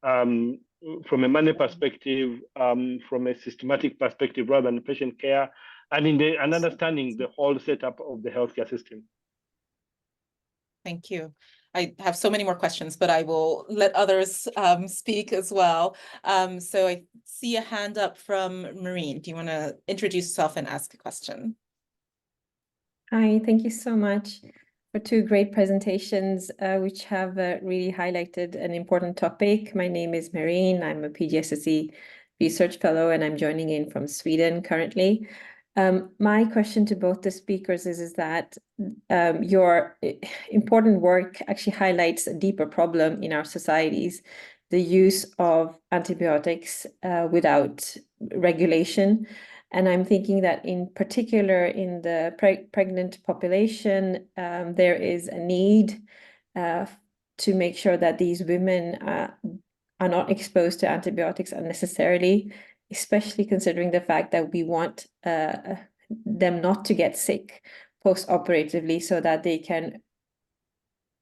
from a money perspective, from a systematic perspective rather than patient care, and understanding the whole setup of the healthcare system. Thank you. I have so many more questions, but I will let others speak as well. So I see a hand up from Maureen. Do you want to introduce yourself and ask a question? Hi, thank you so much for two great presentations, which have really highlighted an important topic. My name is Maureen. I'm a PGSSC research fellow, and I'm joining in from Sweden currently. My question to both the speakers is that your important work actually highlights a deeper problem in our societies, the use of antibiotics without regulation. And I'm thinking that in particular in the pregnant population, there is a need to make sure that these women are not exposed to antibiotics unnecessarily, especially considering the fact that we want them not to get sick post-operatively so that they can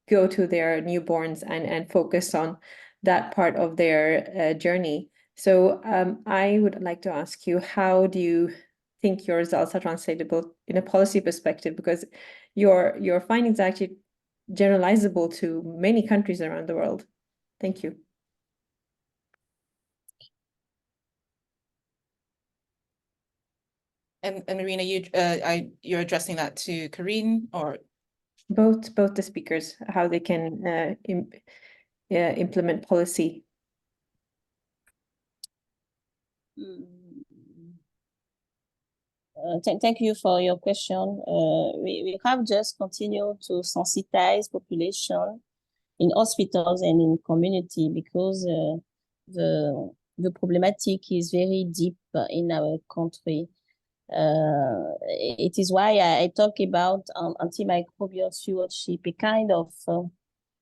go to their newborns and focus on that part of their journey. So I would like to ask you, how do you think your results are translatable in a policy perspective? Because your findings are actually generalizable to many countries around the world. Thank you. And Marina, you're addressing that to Karine or? Both the speakers, how they can implement policy. Thank you for your question. We have just continued to sensitize population in hospitals and in community because the problematic is very deep in our country. It is why I talk about antimicrobial stewardship, a kind of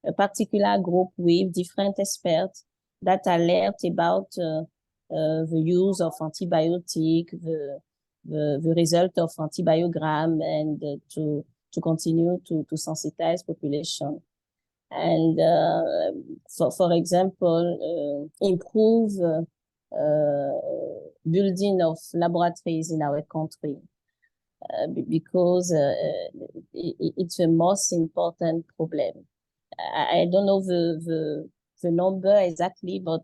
a particular group with different experts that alert about the use of antibiotic, the result of antibiogram, and to continue to sensitize population. And for example, improve building of laboratories in our country because it's the most important problem. I don't know the number exactly, but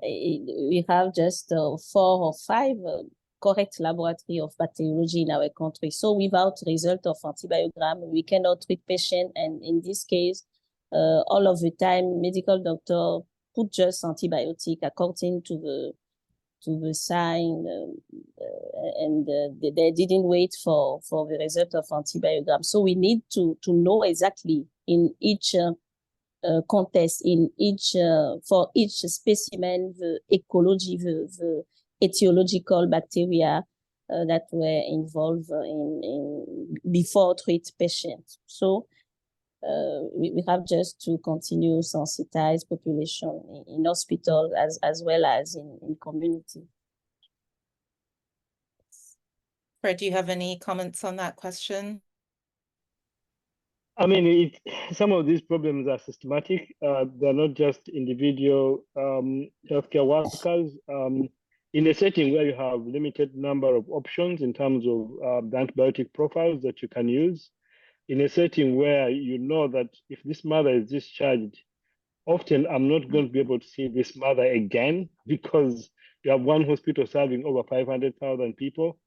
we have just 4 or 5 correct laboratory of bacteriology in our country. So without result of antibiogram, we cannot treat patient. And in this case, all of the time, medical doctor put just antibiotic according to the sign, and they didn't wait for the result of antibiogram. So we need to know exactly in each context, in each for each specimen, the ecology, the etiological bacteria, that were involved in before treat patients. So we have just to continue sensitize population in hospital as well as in community. Fred, do you have any comments on that question? I mean, some of these problems are systematic. They're not just individual healthcare workers. In a setting where you have limited number of options in terms of the antibiotic profiles that you can use, in a setting where you know that if this mother is discharged, often I'm not going to be able to see this mother again because you have one hospital serving over 500,000 people.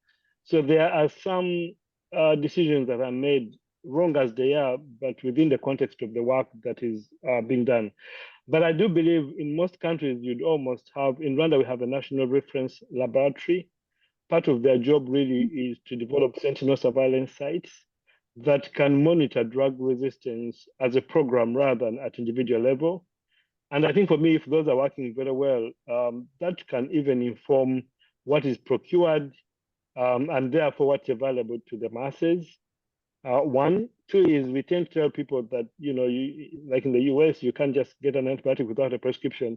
So there are some decisions that are made, wrong as they are, but within the context of the work that is being done. But I do believe in most countries, you'd almost have, in Rwanda, we have a national reference laboratory. Part of their job really is to develop sentinel surveillance sites that can monitor drug resistance as a program rather than at individual level. And I think for me, if those are working very well, that can even inform what is procured and therefore what's available to the masses. One. Two is we tend to tell people that, like in the US, you can't just get an antibiotic without a prescription.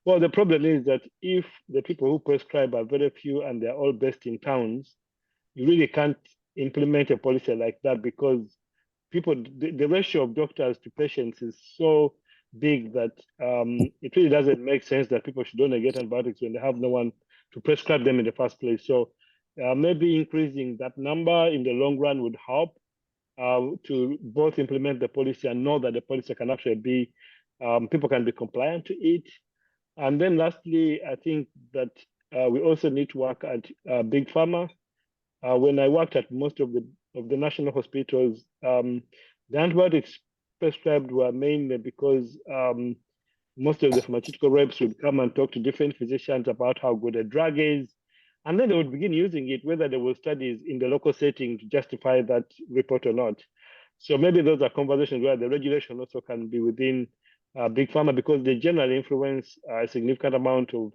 Well, the problem is that if the people who prescribe are very few and they're all based in towns, you really can't implement a policy like that because the ratio of doctors to patients is so big that it really doesn't make sense that people should only get antibiotics when they have no one to prescribe them in the first place. So maybe increasing that number in the long run would help to both implement the policy and know that the policy can actually be, people can be compliant to it. And then lastly, I think that we also need to work at big pharma. When I worked at most of the national hospitals, the antibiotics prescribed were mainly because most of the pharmaceutical reps would come and talk to different physicians about how good a drug is. And then they would begin using it, whether there were studies in the local setting to justify that report or not. So maybe those are conversations where the regulation also can be within big pharma because they generally influence a significant amount of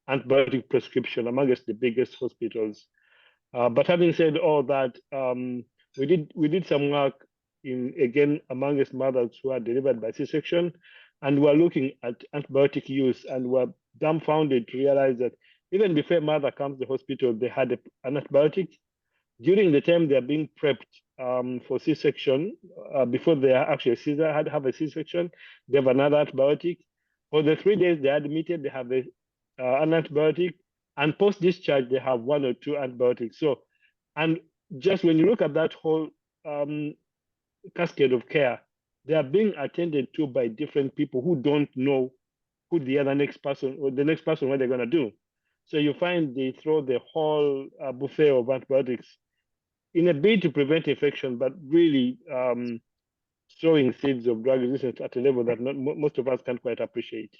antibiotic prescription amongst the biggest hospitals. But having said all that, we did some work again amongst mothers who are delivered by C-section, and we're looking at antibiotic use, and we're dumbfounded to realize that even before mother comes to the hospital, they had an antibiotic. During the time they're being prepped for C-section, before they are actually have a C-section, they have another antibiotic. For the 3 days they're admitted, they have an antibiotic, and post-discharge, they have 1 or 2 antibiotics. So, and just when you look at that whole cascade of care, they are being attended to by different people who don't know who the other next person or the next person what they're going to do. So you find they throw the whole buffet of antibiotics in a bid to prevent infection, but really sowing seeds of drug resistance at a level that most of us can't quite appreciate.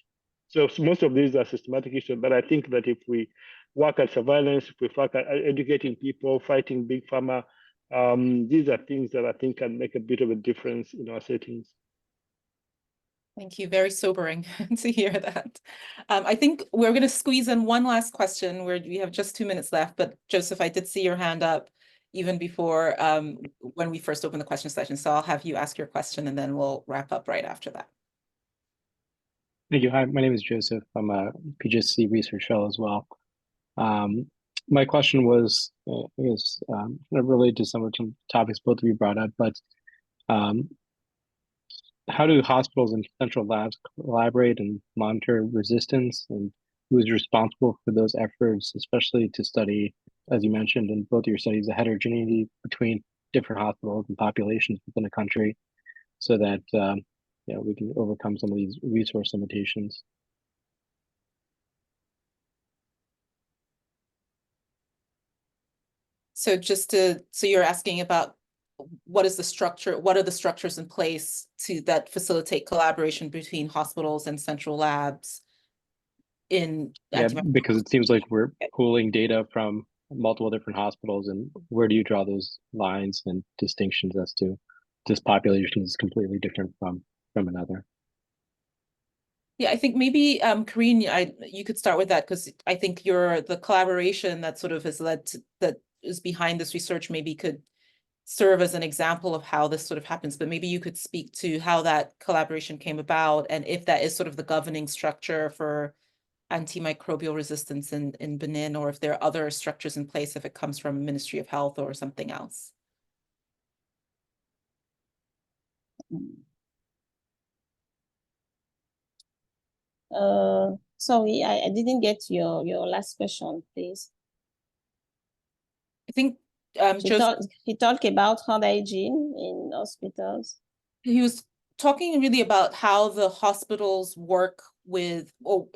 So most of these are systematic issues, but I think that if we work at surveillance, if we work at educating people, fighting big pharma, these are things that I think can make a bit of a difference in our settings. Thank you. Very sobering to hear that. I think we're going to squeeze in one last question where we have just 2 minutes left. But Joseph, I did see your hand up even before when we first opened the question session. So I'll have you ask your question and then we'll wrap up right after that. Thank you. Hi, my name is Joseph. I'm a PGSSC research fellow as well. My question was, I guess, kind of related to some of the topics both of you brought up, but how do hospitals and central labs collaborate and monitor resistance, and who is responsible for those efforts, especially to study, as you mentioned in both of your studies, the heterogeneity between different hospitals and populations within a country so that we can overcome some of these resource limitations? So so you're asking about what is the structure, what are the structures in place that facilitate collaboration between hospitals and central labs because it seems like we're pooling data from multiple different hospitals, and where do you draw those lines and distinctions as to this population is completely different from another? Yeah, I think maybe Karine, you could start with that, because I think the collaboration that sort of has led to that is behind this research maybe could serve as an example of how this sort of happens, but maybe you could speak to how that collaboration came about and if that is sort of the governing structure for antimicrobial resistance in Benin, or if there are other structures in place, if it comes from Ministry of Health or something else. Sorry, I didn't get your last question, please. I think he talked about hand hygiene in hospitals. He was talking really about how the hospitals work with, or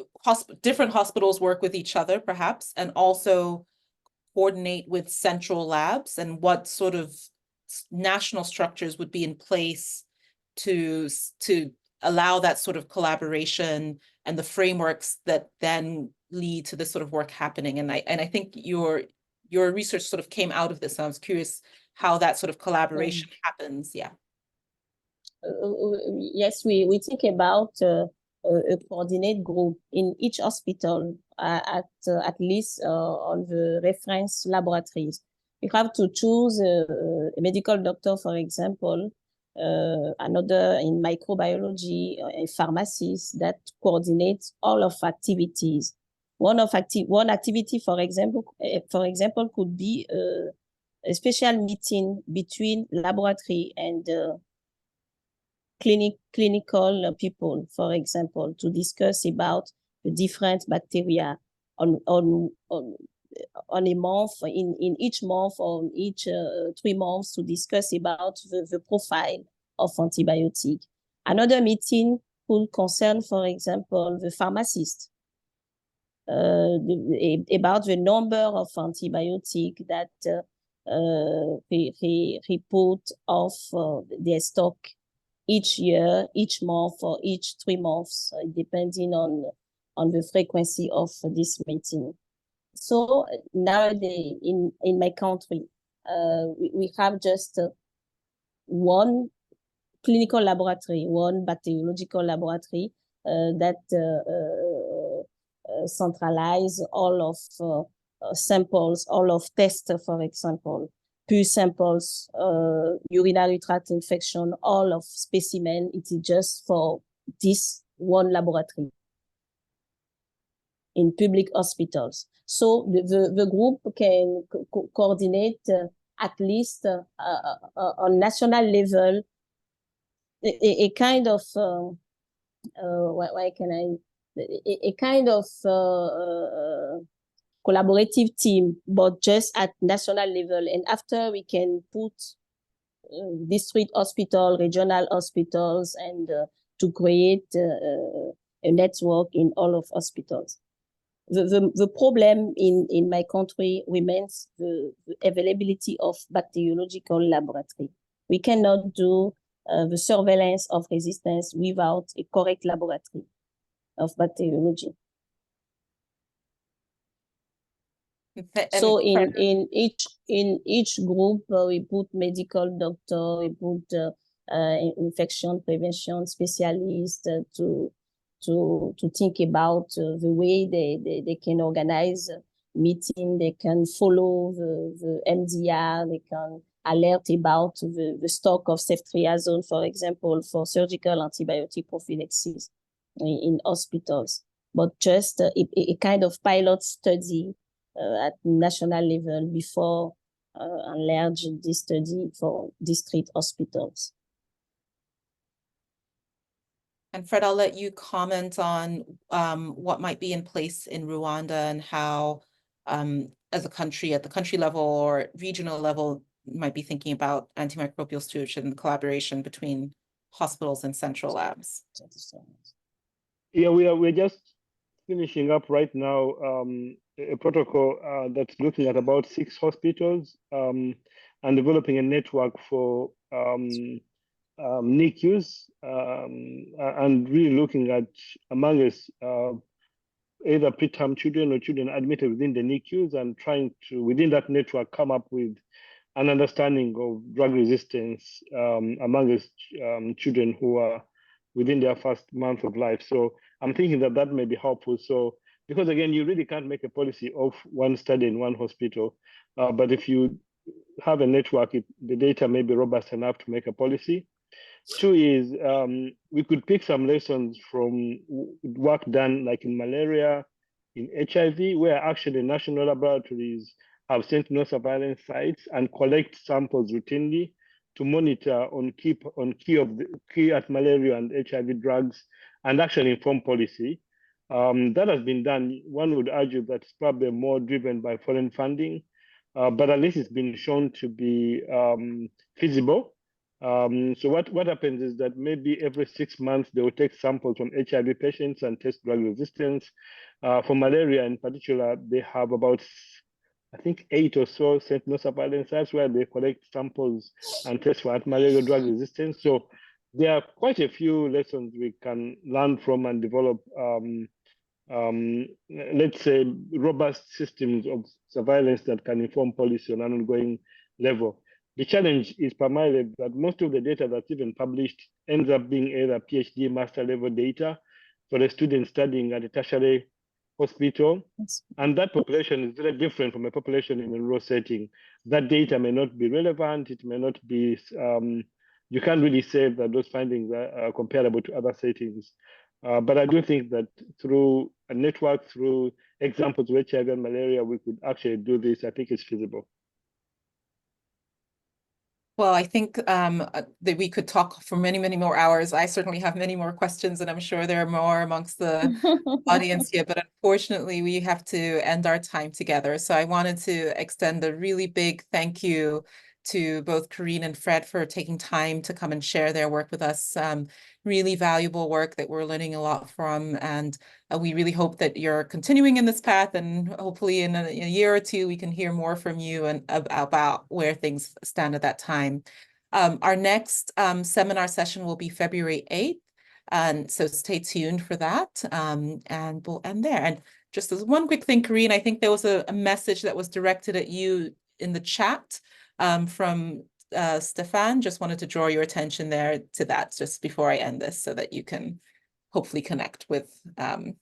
different hospitals work with each other, perhaps, and also coordinate with central labs, and what sort of national structures would be in place to allow that sort of collaboration and the frameworks that then lead to this sort of work happening. And I think your research sort of came out of this. I was curious how that sort of collaboration happens. Yeah. Yes, we think about a coordinate group in each hospital at least on the reference laboratories. You have to choose a medical doctor, for example, another in microbiology, a pharmacist that coordinates all of activities. One activity, for example, could be a special meeting between laboratory and clinical people, for example, to discuss about the different bacteria on a month, in each month, or in each 3 months, to discuss about the profile of antibiotic. Another meeting could concern, for example, the pharmacist, about the number of antibiotic that he put off their stock each year, each month, or each 3 months, depending on the frequency of this meeting. So nowadays in my country, we have just one clinical laboratory, one bacteriological laboratory that centralize all of samples, all of tests, for example, pus samples, urinary tract infection, all of specimen. It is just for this one laboratory in public hospitals. So the group can coordinate at least on national level a kind of a kind of collaborative team, but just at national level. And after, we can put district hospital, regional hospitals, and to create a network in all of hospitals. The problem in my country remains the availability of bacteriological laboratory. We cannot do the surveillance of resistance without a correct laboratory of bacteriology. So in each group, we put medical doctor, we put infection prevention specialist to think about the way they can organize meeting, they can follow the MDR, they can alert about the stock of ceftriaxone, for example, for surgical antibiotic prophylaxis in hospitals. But just a kind of pilot study at national level before enlarge this study for district hospitals. And Fred, I'll let you comment on what might be in place in Rwanda, and how, as a country, at the country level or regional level, might be thinking about antimicrobial stewardship and collaboration between hospitals and central labs. Yeah, we're just finishing up right now a protocol that's looking at about 6 hospitals and developing a network for NICUs, and really looking at among us either preterm children or children admitted within the NICUs, and trying to, within that network, come up with an understanding of drug resistance among us children who are within their first month of life. So I'm thinking that may be helpful. So because again, you really can't make a policy of one study in one hospital. But if you have a network, the data may be robust enough to make a policy. Two is we could pick some lessons from work done like in malaria, in HIV, where actually national laboratories have sentinel surveillance sites and collect samples routinely to monitor on key at malaria and HIV drugs and actually inform policy. That has been done. One would argue that it's probably more driven by foreign funding, but at least it's been shown to be feasible. So what happens is that maybe every 6 months they will take samples from HIV patients and test drug resistance. For malaria in particular, they have about, I think, 8 or so sentinel surveillance sites where they collect samples and test for anti-malarial drug resistance. So there are quite a few lessons we can learn from and develop, let's say, robust systems of surveillance that can inform policy on an ongoing level. The challenge is primarily that most of the data that's even published ends up being either PhD master level data for a student studying at a tertiary hospital. And that population is very different from a population in a rural setting. That data may not be relevant. It may not be, you can't really say that those findings are comparable to other settings. But I do think that through a network, through examples of HIV and malaria, we could actually do this. I think it's feasible. Well, I think that we could talk for many, many more hours. I certainly have many more questions, and I'm sure there are more amongst the audience here, but unfortunately we have to end our time together. So I wanted to extend a really big thank you to both Corinne and Fred for taking time to come and share their work with us. Really valuable work that we're learning a lot from, and we really hope that you're continuing in this path, and hopefully in a year or two we can hear more from you and about where things stand at that time. Our next seminar session will be February 8th. And so stay tuned for that, and we'll end there. And just as one quick thing, Corinne, I think there was a message that was directed at you in the chat from Stefan. Just wanted to draw your attention there to that just before I end this, so that you can hopefully connect with them.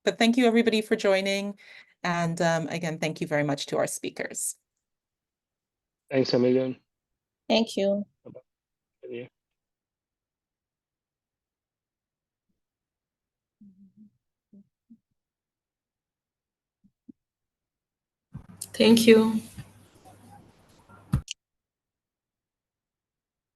But thank you everybody for joining. And again, thank you very much to our speakers. Thanks a million. Thank you. Yeah. Thank you.